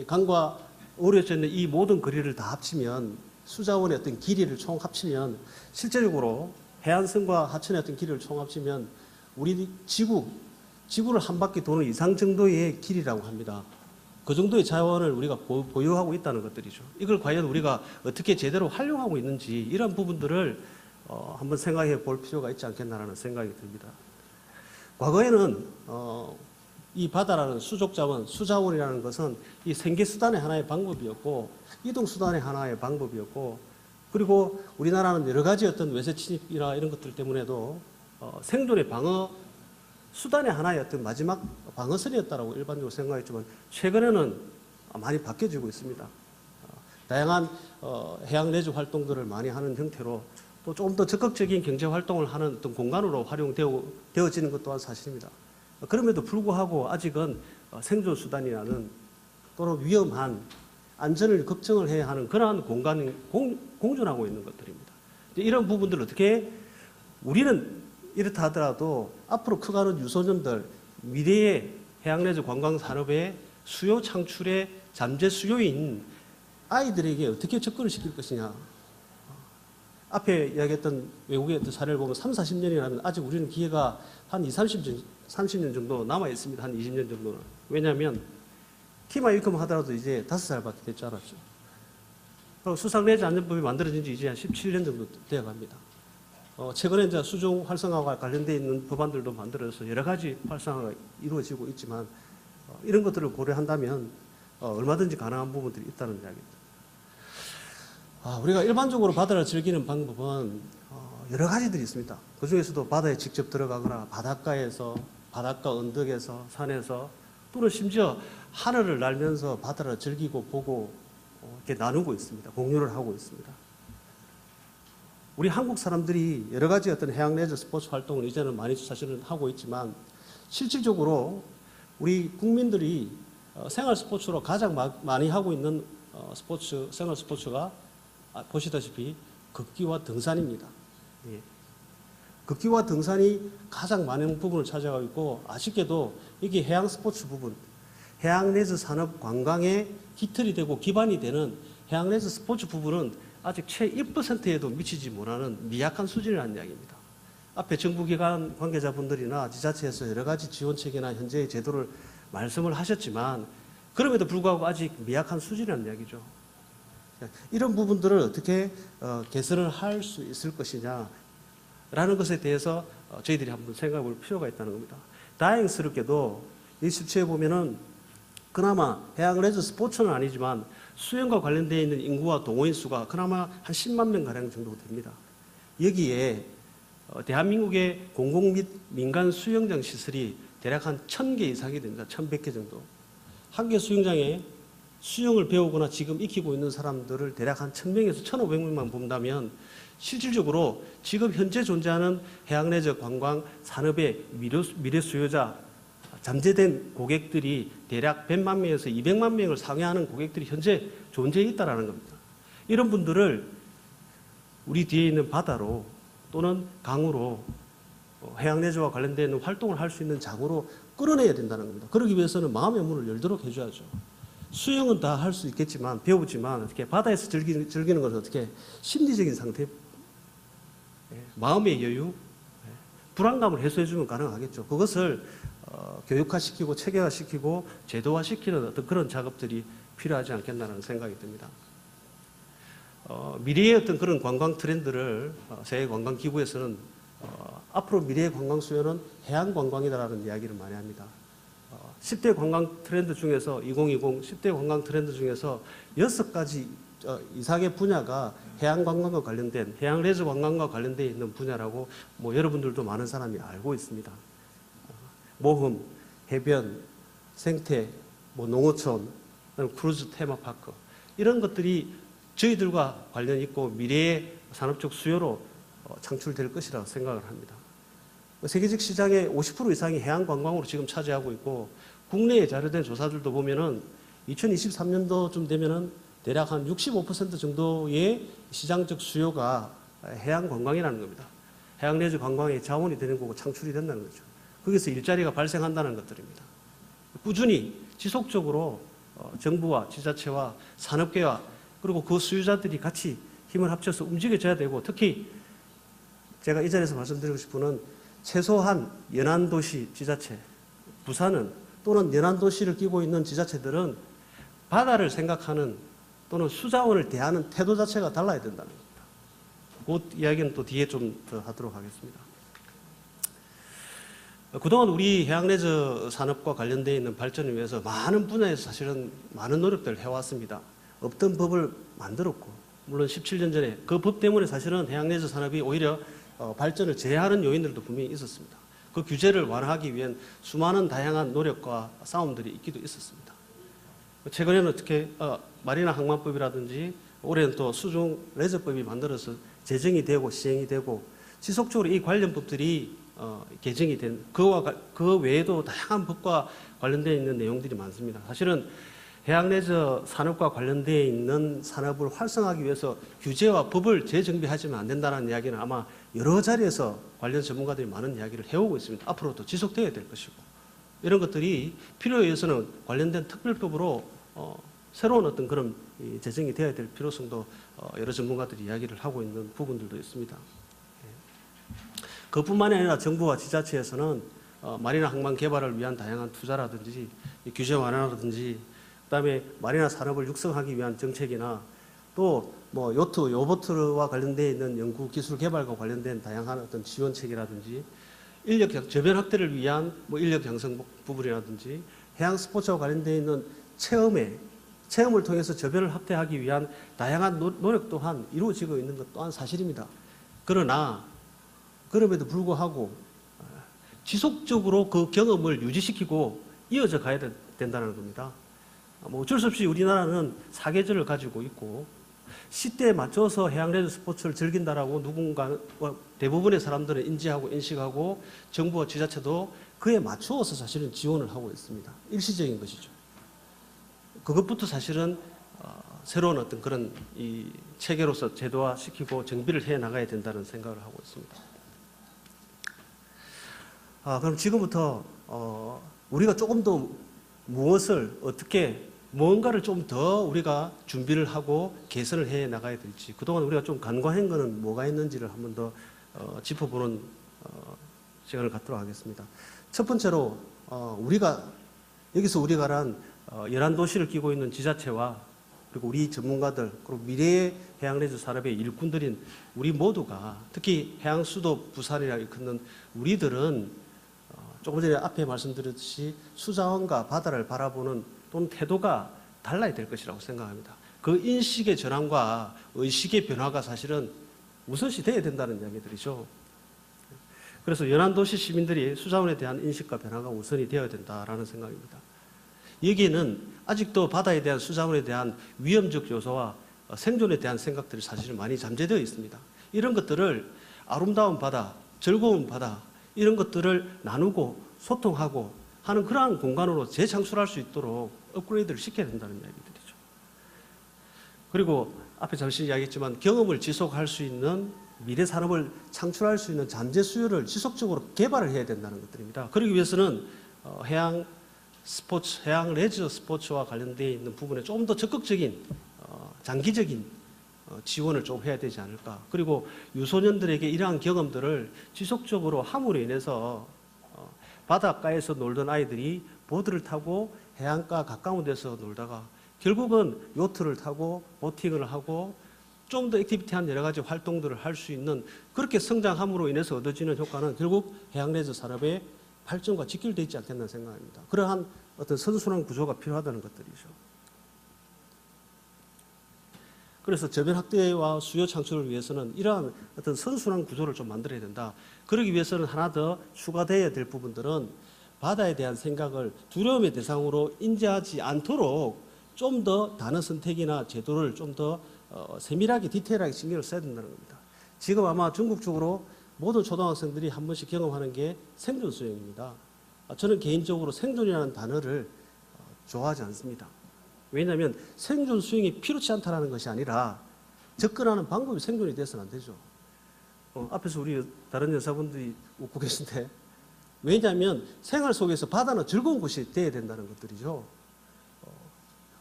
[SPEAKER 5] 강과 어우러져 있는 이 모든 거리를 다 합치면 수자원의 어떤 길이를 총 합치면 실제적으로 해안선과 하천의 어떤 길이를 총 합치면 우리 지구를 한 바퀴 도는 이상 정도의 길이라고 합니다. 그 정도의 자원을 우리가 보유하고 있다는 것들이죠. 이걸 과연 우리가 어떻게 제대로 활용하고 있는지 이런 부분들을 한번 생각해 볼 필요가 있지 않겠나라는 생각이 듭니다. 과거에는 이 바다라는 수족자원, 수자원이라는 것은 이 생계수단의 하나의 방법이었고 이동수단의 하나의 방법이었고 그리고 우리나라는 여러 가지 어떤 외세 침입이나 이런 것들 때문에도 생존의 방어 수단의 하나의 어떤 마지막 방어선이었다라고 일반적으로 생각했지만 최근에는 많이 바뀌어지고 있습니다. 다양한 해양 레저 활동들을 많이 하는 형태로 또 조금 더 적극적인 경제 활동을 하는 어떤 공간으로 활용되어지는 것 또한 사실입니다. 그럼에도 불구하고 아직은 생존 수단이라는 또는 위험한 안전을 걱정을 해야 하는 그러한 공간이 공존하고 있는 것들입니다. 이런 부분들을 어떻게 우리는 이렇다 하더라도 앞으로 커가는 유소년들 미래의 해양레저 관광산업의 수요 창출의 잠재 수요인 아이들에게 어떻게 접근을 시킬 것이냐. 앞에 이야기했던 외국의 어떤 사례를 보면 3, 40년이라면 아직 우리는 기회가 한 30년 정도 남아 있습니다. 한 20년 정도는. 왜냐하면 키만 일금 하더라도 이제 5살밖에 되지 않았죠. 그리고 수상레저 안전법이 만들어진 지 이제 한 17년 정도 되어 갑니다. 최근에 이제 수중 활성화와 관련되어 있는 법안들도 만들어져서 여러 가지 활성화가 이루어지고 있지만 이런 것들을 고려한다면 얼마든지 가능한 부분들이 있다는 이야기입니다. 우리가 일반적으로 바다를 즐기는 방법은 여러 가지들이 있습니다. 그 중에서도 바다에 직접 들어가거나 바닷가에서, 바닷가 언덕에서, 산에서 또는 심지어 하늘을 날면서 바다를 즐기고 보고 이렇게 나누고 있습니다. 공유를 하고 있습니다. 우리 한국 사람들이 여러 가지 어떤 해양 레저 스포츠 활동을 이제는 많이 사실은 하고 있지만 실질적으로 우리 국민들이 생활 스포츠로 가장 많이 하고 있는 생활 스포츠가 보시다시피 걷기와 등산입니다. 예. 걷기와 등산이 가장 많은 부분을 차지하고 있고 아쉽게도 이게 해양 스포츠 부분, 해양 레저 산업 관광의 기틀이 되고 기반이 되는 해양 레저 스포츠 부분은 아직 채 1%에도 미치지 못하는 미약한 수준이라는 이야기입니다. 앞에 정부기관 관계자분들이나 지자체에서 여러 가지 지원책이나 현재의 제도를 말씀을 하셨지만 그럼에도 불구하고 아직 미약한 수준이라는 이야기죠. 이런 부분들을 어떻게 개선을 할 수 있을 것이냐라는 것에 대해서 저희들이 한번 생각해 볼 필요가 있다는 겁니다. 다행스럽게도 이 수치에 보면은 그나마 해양 레저 스포츠는 아니지만 수영과 관련되어 있는 인구와 동호인 수가 그나마 한 10만 명 가량 정도 됩니다. 여기에 대한민국의 공공 및 민간 수영장 시설이 대략 한 1,000개 이상이 됩니다. 1,100개 정도. 한 개 수영장에 수영을 배우거나 지금 익히고 있는 사람들을 대략 한 1,000명에서 1,500명만 본다면 실질적으로 지금 현재 존재하는 해양 레저 관광 산업의 미래 수요자, 잠재된 고객들이 대략 100만 명에서 200만 명을 상회하는 고객들이 현재 존재해 있다는 겁니다. 이런 분들을 우리 뒤에 있는 바다로 또는 강으로 해양 레저와 관련된 활동을 할 수 있는 장으로 끌어내야 된다는 겁니다. 그러기 위해서는 마음의 문을 열도록 해줘야죠. 수영은 다 할 수 있겠지만 배우지만 어떻게 바다에서 즐기는 것은 어떻게 심리적인 상태, 마음의 여유, 불안감을 해소해주면 가능하겠죠. 그것을 교육화시키고 체계화시키고 제도화시키는 어떤 그런 작업들이 필요하지 않겠나라는 생각이 듭니다. 미래의 어떤 그런 관광 트렌드를 세계관광기구에서는 앞으로 미래의 관광 수요는 해양 관광이다라는 이야기를 많이 합니다. 10대 관광 트렌드 중에서 2020 10대 관광 트렌드 중에서 6가지 이상의 분야가 해양 관광과 관련된 해양 레저 관광과 관련되어 있는 분야라고 여러분들도 많은 사람이 알고 있습니다. 모험, 해변, 생태, 농어촌, 크루즈 테마파크 이런 것들이 저희들과 관련 있고 미래의 산업적 수요로 창출될 것이라고 생각을 합니다. 세계적 시장의 50% 이상이 해양 관광으로 지금 차지하고 있고 국내에 자료된 조사들도 보면은 2023년도쯤 되면은 대략 한 65% 정도의 시장적 수요가 해양 관광이라는 겁니다. 해양 레저 관광의 자원이 되는 거고 창출이 된다는 거죠. 거기서 일자리가 발생한다는 것들입니다. 꾸준히 지속적으로 정부와 지자체와 산업계와 그리고 그 수요자들이 같이 힘을 합쳐서 움직여줘야 되고 특히 제가 이 자리에서 말씀드리고 싶은 건 최소한 연안도시 지자체, 부산은 또는 연안도시를 끼고 있는 지자체들은 바다를 생각하는 또는 수자원을 대하는 태도 자체가 달라야 된다는 겁니다. 그 이야기는 또 뒤에 좀 더 하도록 하겠습니다. 그동안 우리 해양 레저 산업과 관련되어 있는 발전을 위해서 많은 분야에서 사실은 많은 노력들을 해왔습니다. 없던 법을 만들었고 물론 17년 전에 그 법 때문에 사실은 해양 레저 산업이 오히려 발전을 제한하는 요인들도 분명히 있었습니다. 그 규제를 완화하기 위한 수많은 다양한 노력과 싸움들이 있기도 있었습니다. 최근에는 어떻게 마리나 항만법이라든지 올해는 또 수중 레저법이 만들어서 제정이 되고 시행이 되고 지속적으로 이 관련 법들이 개정이 된 그 외에도 다양한 법과 관련되어 있는 내용들이 많습니다. 사실은 해양 레저 산업과 관련되어 있는 산업을 활성화하기 위해서 규제와 법을 재정비하지면 안 된다는 이야기는 아마 여러 자리에서 관련 전문가들이 많은 이야기를 해오고 있습니다. 앞으로도 지속되어야 될 것이고 이런 것들이 필요에 의해서는 관련된 특별법으로 새로운 어떤 그런 제정이 되어야 될 필요성도 여러 전문가들이 이야기를 하고 있는 부분들도 있습니다. 그뿐만이 아니라 정부와 지자체에서는 마리나 항만 개발을 위한 다양한 투자라든지 규제 완화라든지 그다음에 마리나 산업을 육성하기 위한 정책이나 또 요트, 요보트와 관련되어 있는 연구 기술 개발과 관련된 다양한 어떤 지원책이라든지 인력 저변 확대를 위한 인력 양성 부분이라든지 해양 스포츠와 관련되어 있는 체험을 통해서 저변을 확대하기 위한 다양한 노력 또한 이루어지고 있는 것 또한 사실입니다. 그러나 그럼에도 불구하고 지속적으로 그 경험을 유지시키고 이어져 가야 된다는 겁니다. 어쩔 수 없이 우리나라는 사계절을 가지고 있고 시대에 맞춰서 해양 레저 스포츠를 즐긴다라고 누군가 대부분의 사람들은 인지하고 인식하고 정부와 지자체도 그에 맞추어서 사실은 지원을 하고 있습니다. 일시적인 것이죠. 그것부터 사실은 새로운 어떤 그런 이 체계로서 제도화시키고 정비를 해 나가야 된다는 생각을 하고 있습니다. 그럼 지금부터 우리가 조금 더 무엇을 어떻게 뭔가를 좀 더 우리가 준비를 하고 개선을 해 나가야 될지, 그동안 우리가 좀 간과한 거는 뭐가 있는지를 한번 더 짚어보는 시간을 갖도록 하겠습니다. 첫 번째로 우리가 여기서 우리가 말한 연안 도시를 끼고 있는 지자체와 그리고 우리 전문가들, 그리고 미래의 해양레저 산업의 일꾼들인 우리 모두가, 특히 해양 수도 부산이라 일컫는 우리들은 조금 전에 앞에 말씀드렸듯이 수자원과 바다를 바라보는 또는 태도가 달라야 될 것이라고 생각합니다. 그 인식의 전환과 의식의 변화가 사실은 우선시 돼야 된다는 이야기들이죠. 그래서 연안도시 시민들이 수자원에 대한 인식과 변화가 우선이 되어야 된다라는 생각입니다. 여기에는 아직도 바다에 대한 수자원에 대한 위험적 요소와 생존에 대한 생각들이 사실은 많이 잠재되어 있습니다. 이런 것들을 아름다운 바다, 즐거운 바다, 이런 것들을 나누고 소통하고 하는 그러한 공간으로 재창출할 수 있도록 업그레이드를 시켜야 된다는 이야기들이죠. 그리고 앞에 잠시 이야기했지만 경험을 지속할 수 있는 미래 산업을 창출할 수 있는 잠재 수요를 지속적으로 개발을 해야 된다는 것들입니다. 그러기 위해서는 해양 스포츠, 해양 레저 스포츠와 관련되어 있는 부분에 조금 더 적극적인 장기적인 지원을 좀 해야 되지 않을까. 그리고 유소년들에게 이러한 경험들을 지속적으로 함으로 인해서 바닷가에서 놀던 아이들이 보드를 타고 해안가 가까운 데서 놀다가 결국은 요트를 타고 보팅을 하고 좀 더 액티비티한 여러 가지 활동들을 할 수 있는, 그렇게 성장함으로 인해서 얻어지는 효과는 결국 해양레저 산업의 발전과 직결되어 있지 않겠나 생각합니다. 그러한 어떤 선순환 구조가 필요하다는 것들이죠. 그래서 저변 확대와 수요 창출을 위해서는 이러한 어떤 선순환 구조를 좀 만들어야 된다. 그러기 위해서는 하나 더 추가되어야 될 부분들은 바다에 대한 생각을 두려움의 대상으로 인지하지 않도록 좀 더 단어 선택이나 제도를 좀 더 세밀하게 디테일하게 신경을 써야 된다는 겁니다. 지금 아마 전국적으로 모든 초등학생들이 한 번씩 경험하는 게 생존 수영입니다. 저는 개인적으로 생존이라는 단어를 좋아하지 않습니다. 왜냐하면 생존 수영이 필요치 않다는 것이 아니라 접근하는 방법이 생존이 돼서는 안 되죠. 앞에서 우리 다른 여사분들이 웃고 계신데, 왜냐하면 생활 속에서 바다는 즐거운 곳이 돼야 된다는 것들이죠.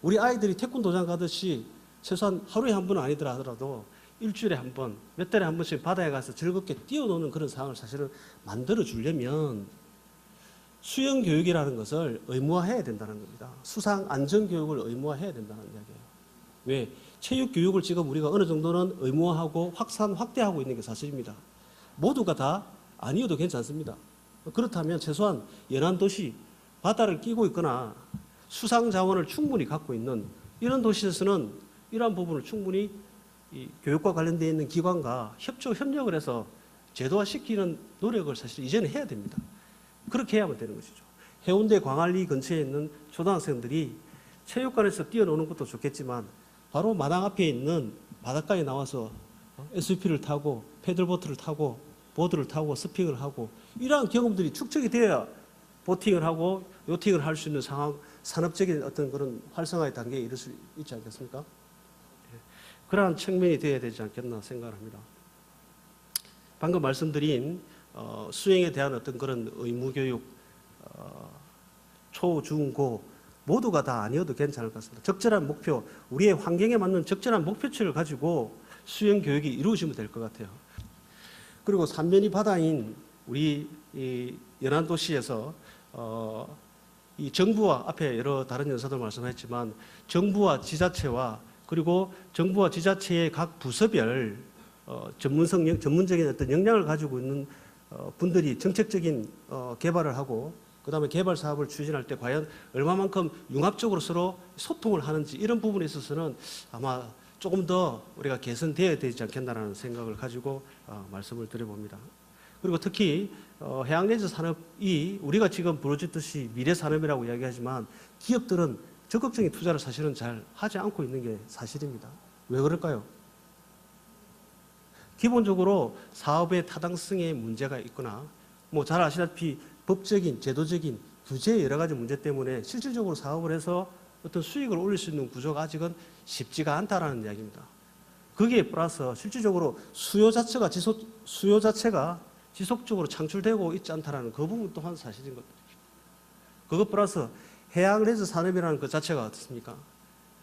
[SPEAKER 5] 우리 아이들이 태권도장 가듯이 최소한 하루에 한 번은 아니더라 하더라도 일주일에 한 번, 몇 달에 한 번씩 바다에 가서 즐겁게 뛰어노는 그런 상황을 사실은 만들어 주려면 수영 교육이라는 것을 의무화해야 된다는 겁니다. 수상 안전 교육을 의무화해야 된다는 이야기예요. 왜? 체육 교육을 지금 우리가 어느 정도는 의무화하고 확대하고 있는 게 사실입니다. 모두가 다 아니어도 괜찮습니다. 그렇다면 최소한 연안 도시, 바다를 끼고 있거나 수상 자원을 충분히 갖고 있는 이런 도시에서는 이러한 부분을 충분히 이 교육과 관련되어 있는 기관과 협력을 해서 제도화시키는 노력을 사실 이제는 해야 됩니다. 그렇게 해야만 되는 것이죠. 해운대 광안리 근처에 있는 초등학생들이 체육관에서 뛰어노는 것도 좋겠지만 바로 마당 앞에 있는 바닷가에 나와서 SUP를 타고 패들보트를 타고 보드를 타고 스핑을 하고 이러한 경험들이 축적이 되어야 보팅을 하고 요팅을 할 수 있는 상황, 산업적인 어떤 그런 활성화의 단계에 이를 수 있지 않겠습니까? 그러한 측면이 되어야 되지 않겠나 생각을 합니다. 방금 말씀드린 수행에 대한 어떤 그런 의무교육, 초, 중, 고 모두가 다 아니어도 괜찮을 것 같습니다. 적절한 목표, 우리의 환경에 맞는 적절한 목표치를 가지고 수행 교육이 이루어지면 될 것 같아요. 그리고 삼면이 바다인 우리 이 연안 도시에서 이 정부와 앞에 여러 다른 연사도 말씀하셨지만 정부와 지자체와 그리고 정부와 지자체의 각 부서별 전문적인 어떤 역량을 가지고 있는 분들이 정책적인 개발을 하고 그다음에 개발 사업을 추진할 때 과연 얼마만큼 융합적으로 서로 소통을 하는지 이런 부분에 있어서는 아마 조금 더 우리가 개선되어야 되지 않겠나라는 생각을 가지고 말씀을 드려봅니다. 그리고 특히 해양레저 산업이 우리가 지금 부르짖듯이 미래 산업이라고 이야기하지만 기업들은 적극적인 투자를 사실은 잘 하지 않고 있는 게 사실입니다. 왜 그럴까요? 기본적으로 사업의 타당성에 문제가 있거나 뭐 잘 아시다시피 법적인, 제도적인 규제의 여러 가지 문제 때문에 실질적으로 사업을 해서 어떤 수익을 올릴 수 있는 구조가 아직은 쉽지가 않다라는 이야기입니다. 거기에 플러스 실질적으로 수요 자체가 지속적으로 창출되고 있지 않다라는 그 부분 또한 사실인 것들이죠. 그것 플러스 해양레저 산업이라는 그 자체가 어떻습니까?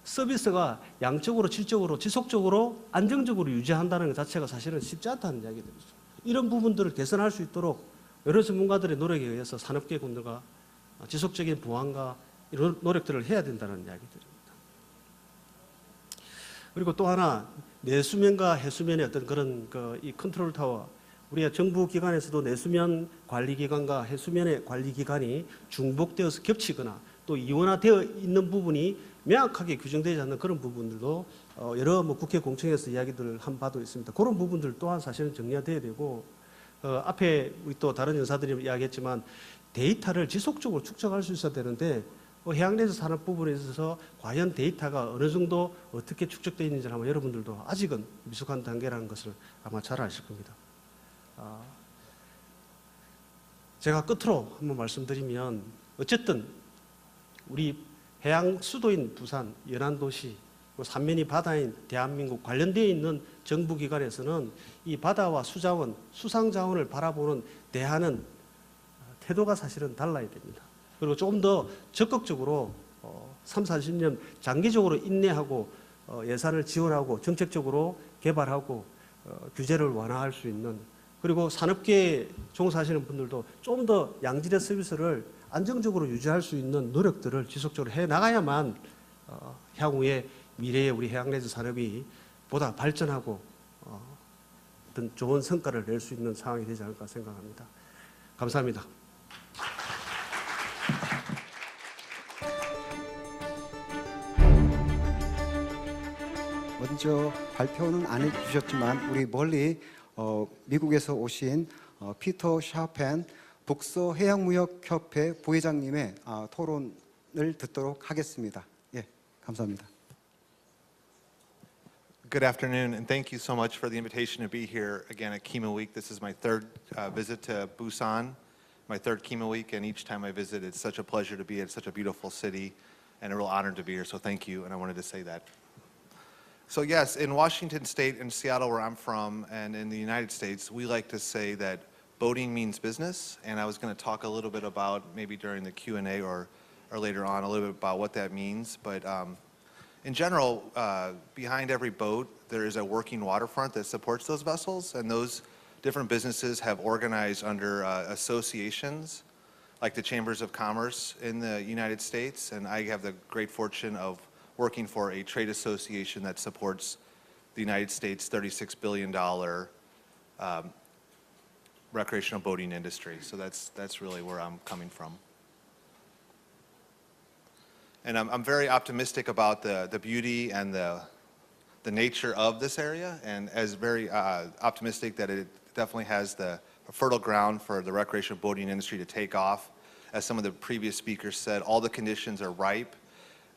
[SPEAKER 5] 서비스가 양적으로, 질적으로, 지속적으로, 안정적으로 유지한다는 것 자체가 사실은 쉽지 않다는 이야기들이죠. 이런 부분들을 개선할 수 있도록 여러 전문가들의 노력에 의해서 산업계군들과 지속적인 보완과 이런 노력들을 해야 된다는 이야기들입니다. 그리고 또 하나 내수면과 해수면의 어떤 그런 이 컨트롤 타워, 우리가 정부 기관에서도 내수면 관리 기관과 해수면의 관리 기관이 중복되어서 겹치거나 또 이원화되어 있는 부분이 명확하게 규정되지 않는 그런 부분들도 여러 국회 공청회에서 이야기들을 한 바도 있습니다. 그런 부분들 또한 사실은 정리가 돼야 되고 앞에 우리 또 다른 연사들이 이야기했지만 데이터를 지속적으로 축적할 수 있어야 되는데 해양레저 산업 부분에 있어서 과연 데이터가 어느 정도 어떻게 축적되어 있는지 아마 여러분들도 아직은 미숙한 단계라는 것을 아마 잘 아실 겁니다. 제가 끝으로 한번 말씀드리면 어쨌든 우리 해양 수도인 부산, 연안도시, 삼면이 바다인 대한민국 관련되어 있는 정부기관에서는 이 바다와 수자원, 수상자원을 바라보는 대안은 태도가 사실은 달라야 됩니다. 그리고 조금 더 적극적으로 3, 40년 장기적으로 인내하고 예산을 지원하고 정책적으로 개발하고 규제를 완화할 수 있는, 그리고 산업계에 종사하시는 분들도 좀 더 양질의 서비스를 안정적으로 유지할 수 있는 노력들을 지속적으로 해 나가야만 향후에 미래의 우리 해양레저 산업이 보다 발전하고 어떤 좋은 성과를 낼 수 있는 상황이 되지 않을까 생각합니다. 감사합니다.
[SPEAKER 2] 먼저 발표는 안 해주셨지만 우리 멀리 미국에서 오신 피터 샤펜 북서해양무역협회 부회장님의 토론을 듣도록 하겠습니다. 예, 감사합니다.
[SPEAKER 6] Good afternoon, and thank you so much for the invitation to be here again at Kima Week. This is my third visit to Busan, my third Kima Week, and each time I visit, it's such a pleasure to be in such a beautiful city, and a real honor to be here, so thank you, and I wanted to say that. So yes, in Washington State and Seattle, where I'm from, and in the United States, we like to say that boating means business, and I was going to talk a little bit about, maybe during the Q&A or later on, a little bit about what that means, but in general, behind every boat, there is a working waterfront that supports those vessels, and those different businesses have organized under associations, like the Chambers of Commerce in the United States, and I have the great fortune of working for a trade association that supports the United States' $36 billion recreational boating industry. So that's really where I'm coming from. And I'm very optimistic about the beauty and the nature of this area, and as very optimistic that it definitely has the fertile ground for the recreational boating industry to take off. As some of the previous speakers said, all the conditions are ripe.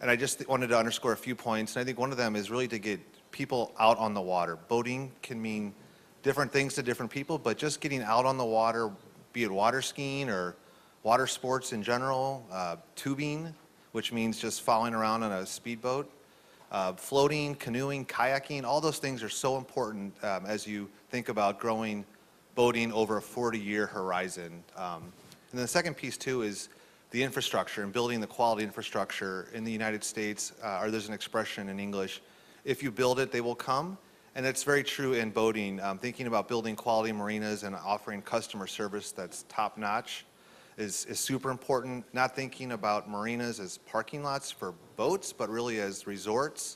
[SPEAKER 6] And I just wanted to underscore a few points, and I think one of them is really to get people out on the water. Boating can mean different things to different people, but just getting out on the water, be it water skiing or water sports in general, tubing, which means just following around on a speedboat, floating, canoeing, kayaking, all those things are so important as you think about growing boating over a 40-year horizon. And the second piece too is the infrastructure and building the quality infrastructure in the United States, or there's an expression in English, if you build it, they will come. And it's very true in boating. Thinking about building quality marinas and offering customer service that's top-notch is super important. Not thinking about marinas as parking lots for boats, but really as resorts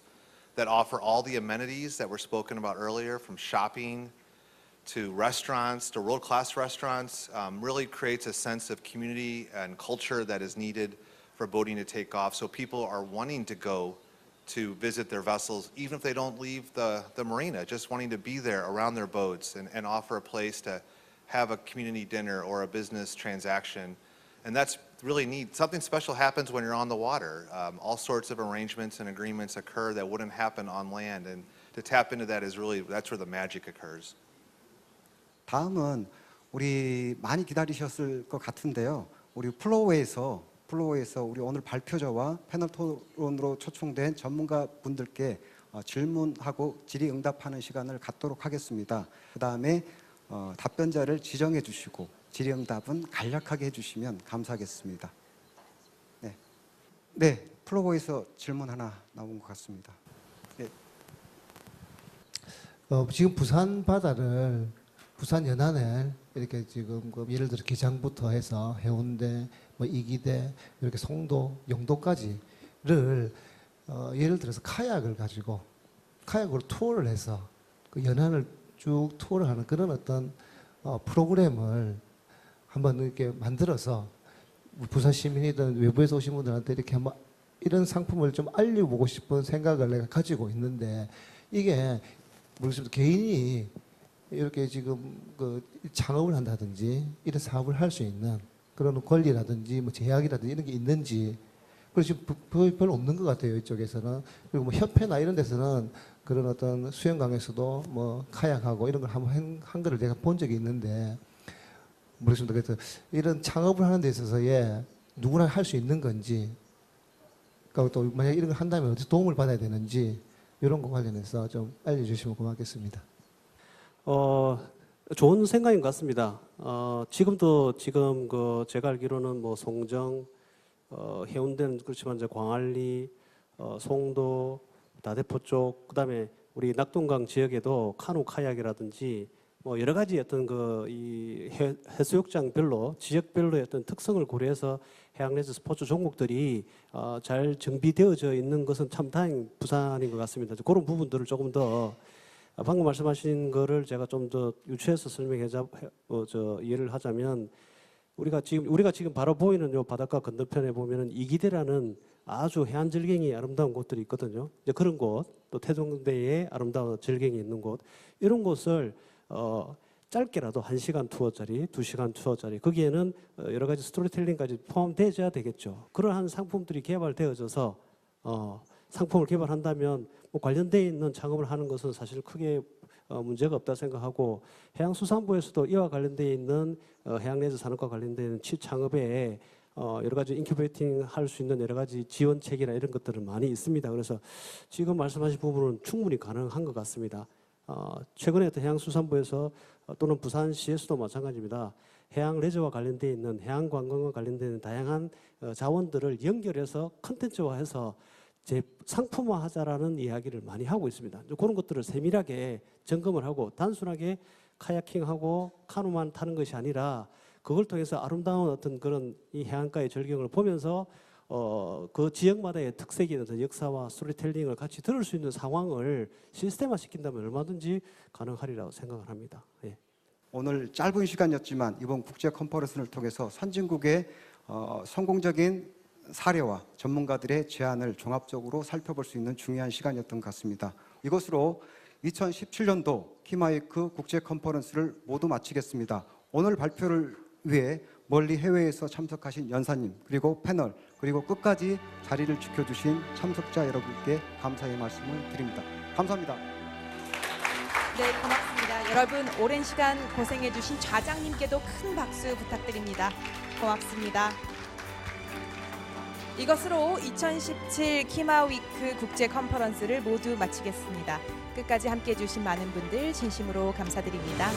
[SPEAKER 6] that offer all the amenities that were spoken about earlier, from shopping to restaurants, to world-class restaurants, really creates a sense of community and culture that is needed for boating to take off. So people are wanting to go to visit their vessels, even if they don't leave the marina, just wanting to be there around their boats and offer a place to have a community dinner or a business transaction. And that's really neat. Something special happens when you're on the water. All sorts of arrangements and agreements occur that wouldn't happen on land. And to tap into that is really, that's where the magic occurs.
[SPEAKER 2] 다음은 우리 많이 기다리셨을 것 같은데요. 우리 플로우에서 플로어에서 우리 오늘 발표자와 패널 토론으로 초청된 전문가 분들께 질문하고 질의응답하는 시간을 갖도록 하겠습니다. 그 다음에 답변자를 지정해 주시고 질의응답은 간략하게 해주시면 감사하겠습니다. 네, 플로어에서 질문 하나 나온 것 같습니다. 네.
[SPEAKER 7] 지금 부산 바다를 부산 연안을 이렇게 지금 그 예를 들어 기장부터 해서 해운대, 뭐 이기대, 이렇게 송도, 영도까지를 예를 들어서 카약을 가지고 카약으로 투어를 해서 그 연안을 쭉 투어를 하는 그런 어떤 프로그램을 한번 이렇게 만들어서 부산 시민이든 외부에서 오신 분들한테 이렇게 한번 이런 상품을 좀 알려보고 싶은 생각을 내가 가지고 있는데 이게 모르겠습니다. 개인이 이렇게 지금 그 창업을 한다든지 이런 사업을 할 수 있는 그런 권리라든지 뭐 제약이라든지 이런 게 있는지 그리고 지금 별로 없는 것 같아요 이쪽에서는. 그리고 뭐 협회나 이런 데서는 그런 어떤 수영강에서도 뭐 카약하고 이런 걸 한번 한 거를 내가 본 적이 있는데 모르겠습니다. 그래서 이런 창업을 하는 데 있어서의 누구나 할 수 있는 건지, 그러니까 또 만약 이런 걸 한다면 어떻게 도움을 받아야 되는지 이런 거 관련해서 좀 알려주시면 고맙겠습니다.
[SPEAKER 5] 좋은 생각인 것 같습니다. 지금도 그 제가 알기로는 뭐 송정, 해운대는 그렇지만 이제 광안리, 송도, 다대포 쪽, 그다음에 우리 낙동강 지역에도 카누 카약이라든지 뭐 여러 가지 어떤 이 해수욕장별로 지역별로의 어떤 특성을 고려해서 해양레저 스포츠 종목들이 잘 정비되어져 있는 것은 참 다행 부산인 것 같습니다. 그런 부분들을 조금 더 방금 말씀하신 거를 제가 좀 더 유추해서 이해를 하자면 우리가 지금 바로 보이는 요 바닷가 건너편에 보면은 이기대라는 아주 해안 절경이 아름다운 곳들이 있거든요. 이제 그런 곳, 또 태종대에 아름다운 절경이 있는 곳, 이런 곳을 짧게라도 1시간 투어짜리, 2시간 투어짜리 거기에는 여러 가지 스토리텔링까지 포함되어야 되겠죠. 그러한 상품들이 개발되어져서 상품을 개발한다면 뭐 관련되어 있는 창업을 하는 것은 사실 크게 문제가 없다 생각하고 해양수산부에서도 이와 관련되어 있는 해양레저 산업과 관련되어 있는 창업에 여러 가지 인큐베이팅 할 수 있는 여러 가지 지원책이나 이런 것들은 많이 있습니다. 그래서 지금 말씀하신 부분은 충분히 가능한 것 같습니다. 최근에 해양수산부에서 또는 부산시에서도 마찬가지입니다. 해양 레저와 관련되어 있는 해양 관광과 관련되는 다양한 자원들을 연결해서 컨텐츠화해서 상품화하자라는 이야기를 많이 하고 있습니다. 그런 것들을 세밀하게 점검을 하고 단순하게 카야킹하고 카누만 타는 것이 아니라 그걸 통해서 아름다운 어떤 그런 이 해안가의 절경을 보면서 그 지역마다의 특색이 어떤 역사와 스토리텔링을 같이 들을 수 있는 상황을 시스템화 시킨다면 얼마든지 가능하리라고 생각을 합니다. 예.
[SPEAKER 2] 오늘 짧은 시간이었지만 이번 국제 컨퍼런스를 통해서 선진국의 성공적인 사례와 전문가들의 제안을 종합적으로 살펴볼 수 있는 중요한 시간이었던 것 같습니다. 이것으로 2017년도 키마이크 국제 컨퍼런스를 모두 마치겠습니다. 오늘 발표를 위해 멀리 해외에서 참석하신 연사님, 그리고 패널, 그리고 끝까지 자리를 지켜주신 참석자 여러분께 감사의 말씀을 드립니다. 감사합니다.
[SPEAKER 1] 네, 고맙습니다. 여러분, 오랜 시간 고생해주신 좌장님께도 큰 박수 부탁드립니다. 고맙습니다. 이것으로 2017 키마위크 국제 컨퍼런스를 모두 마치겠습니다. 끝까지 함께해 주신 많은 분들 진심으로 감사드립니다.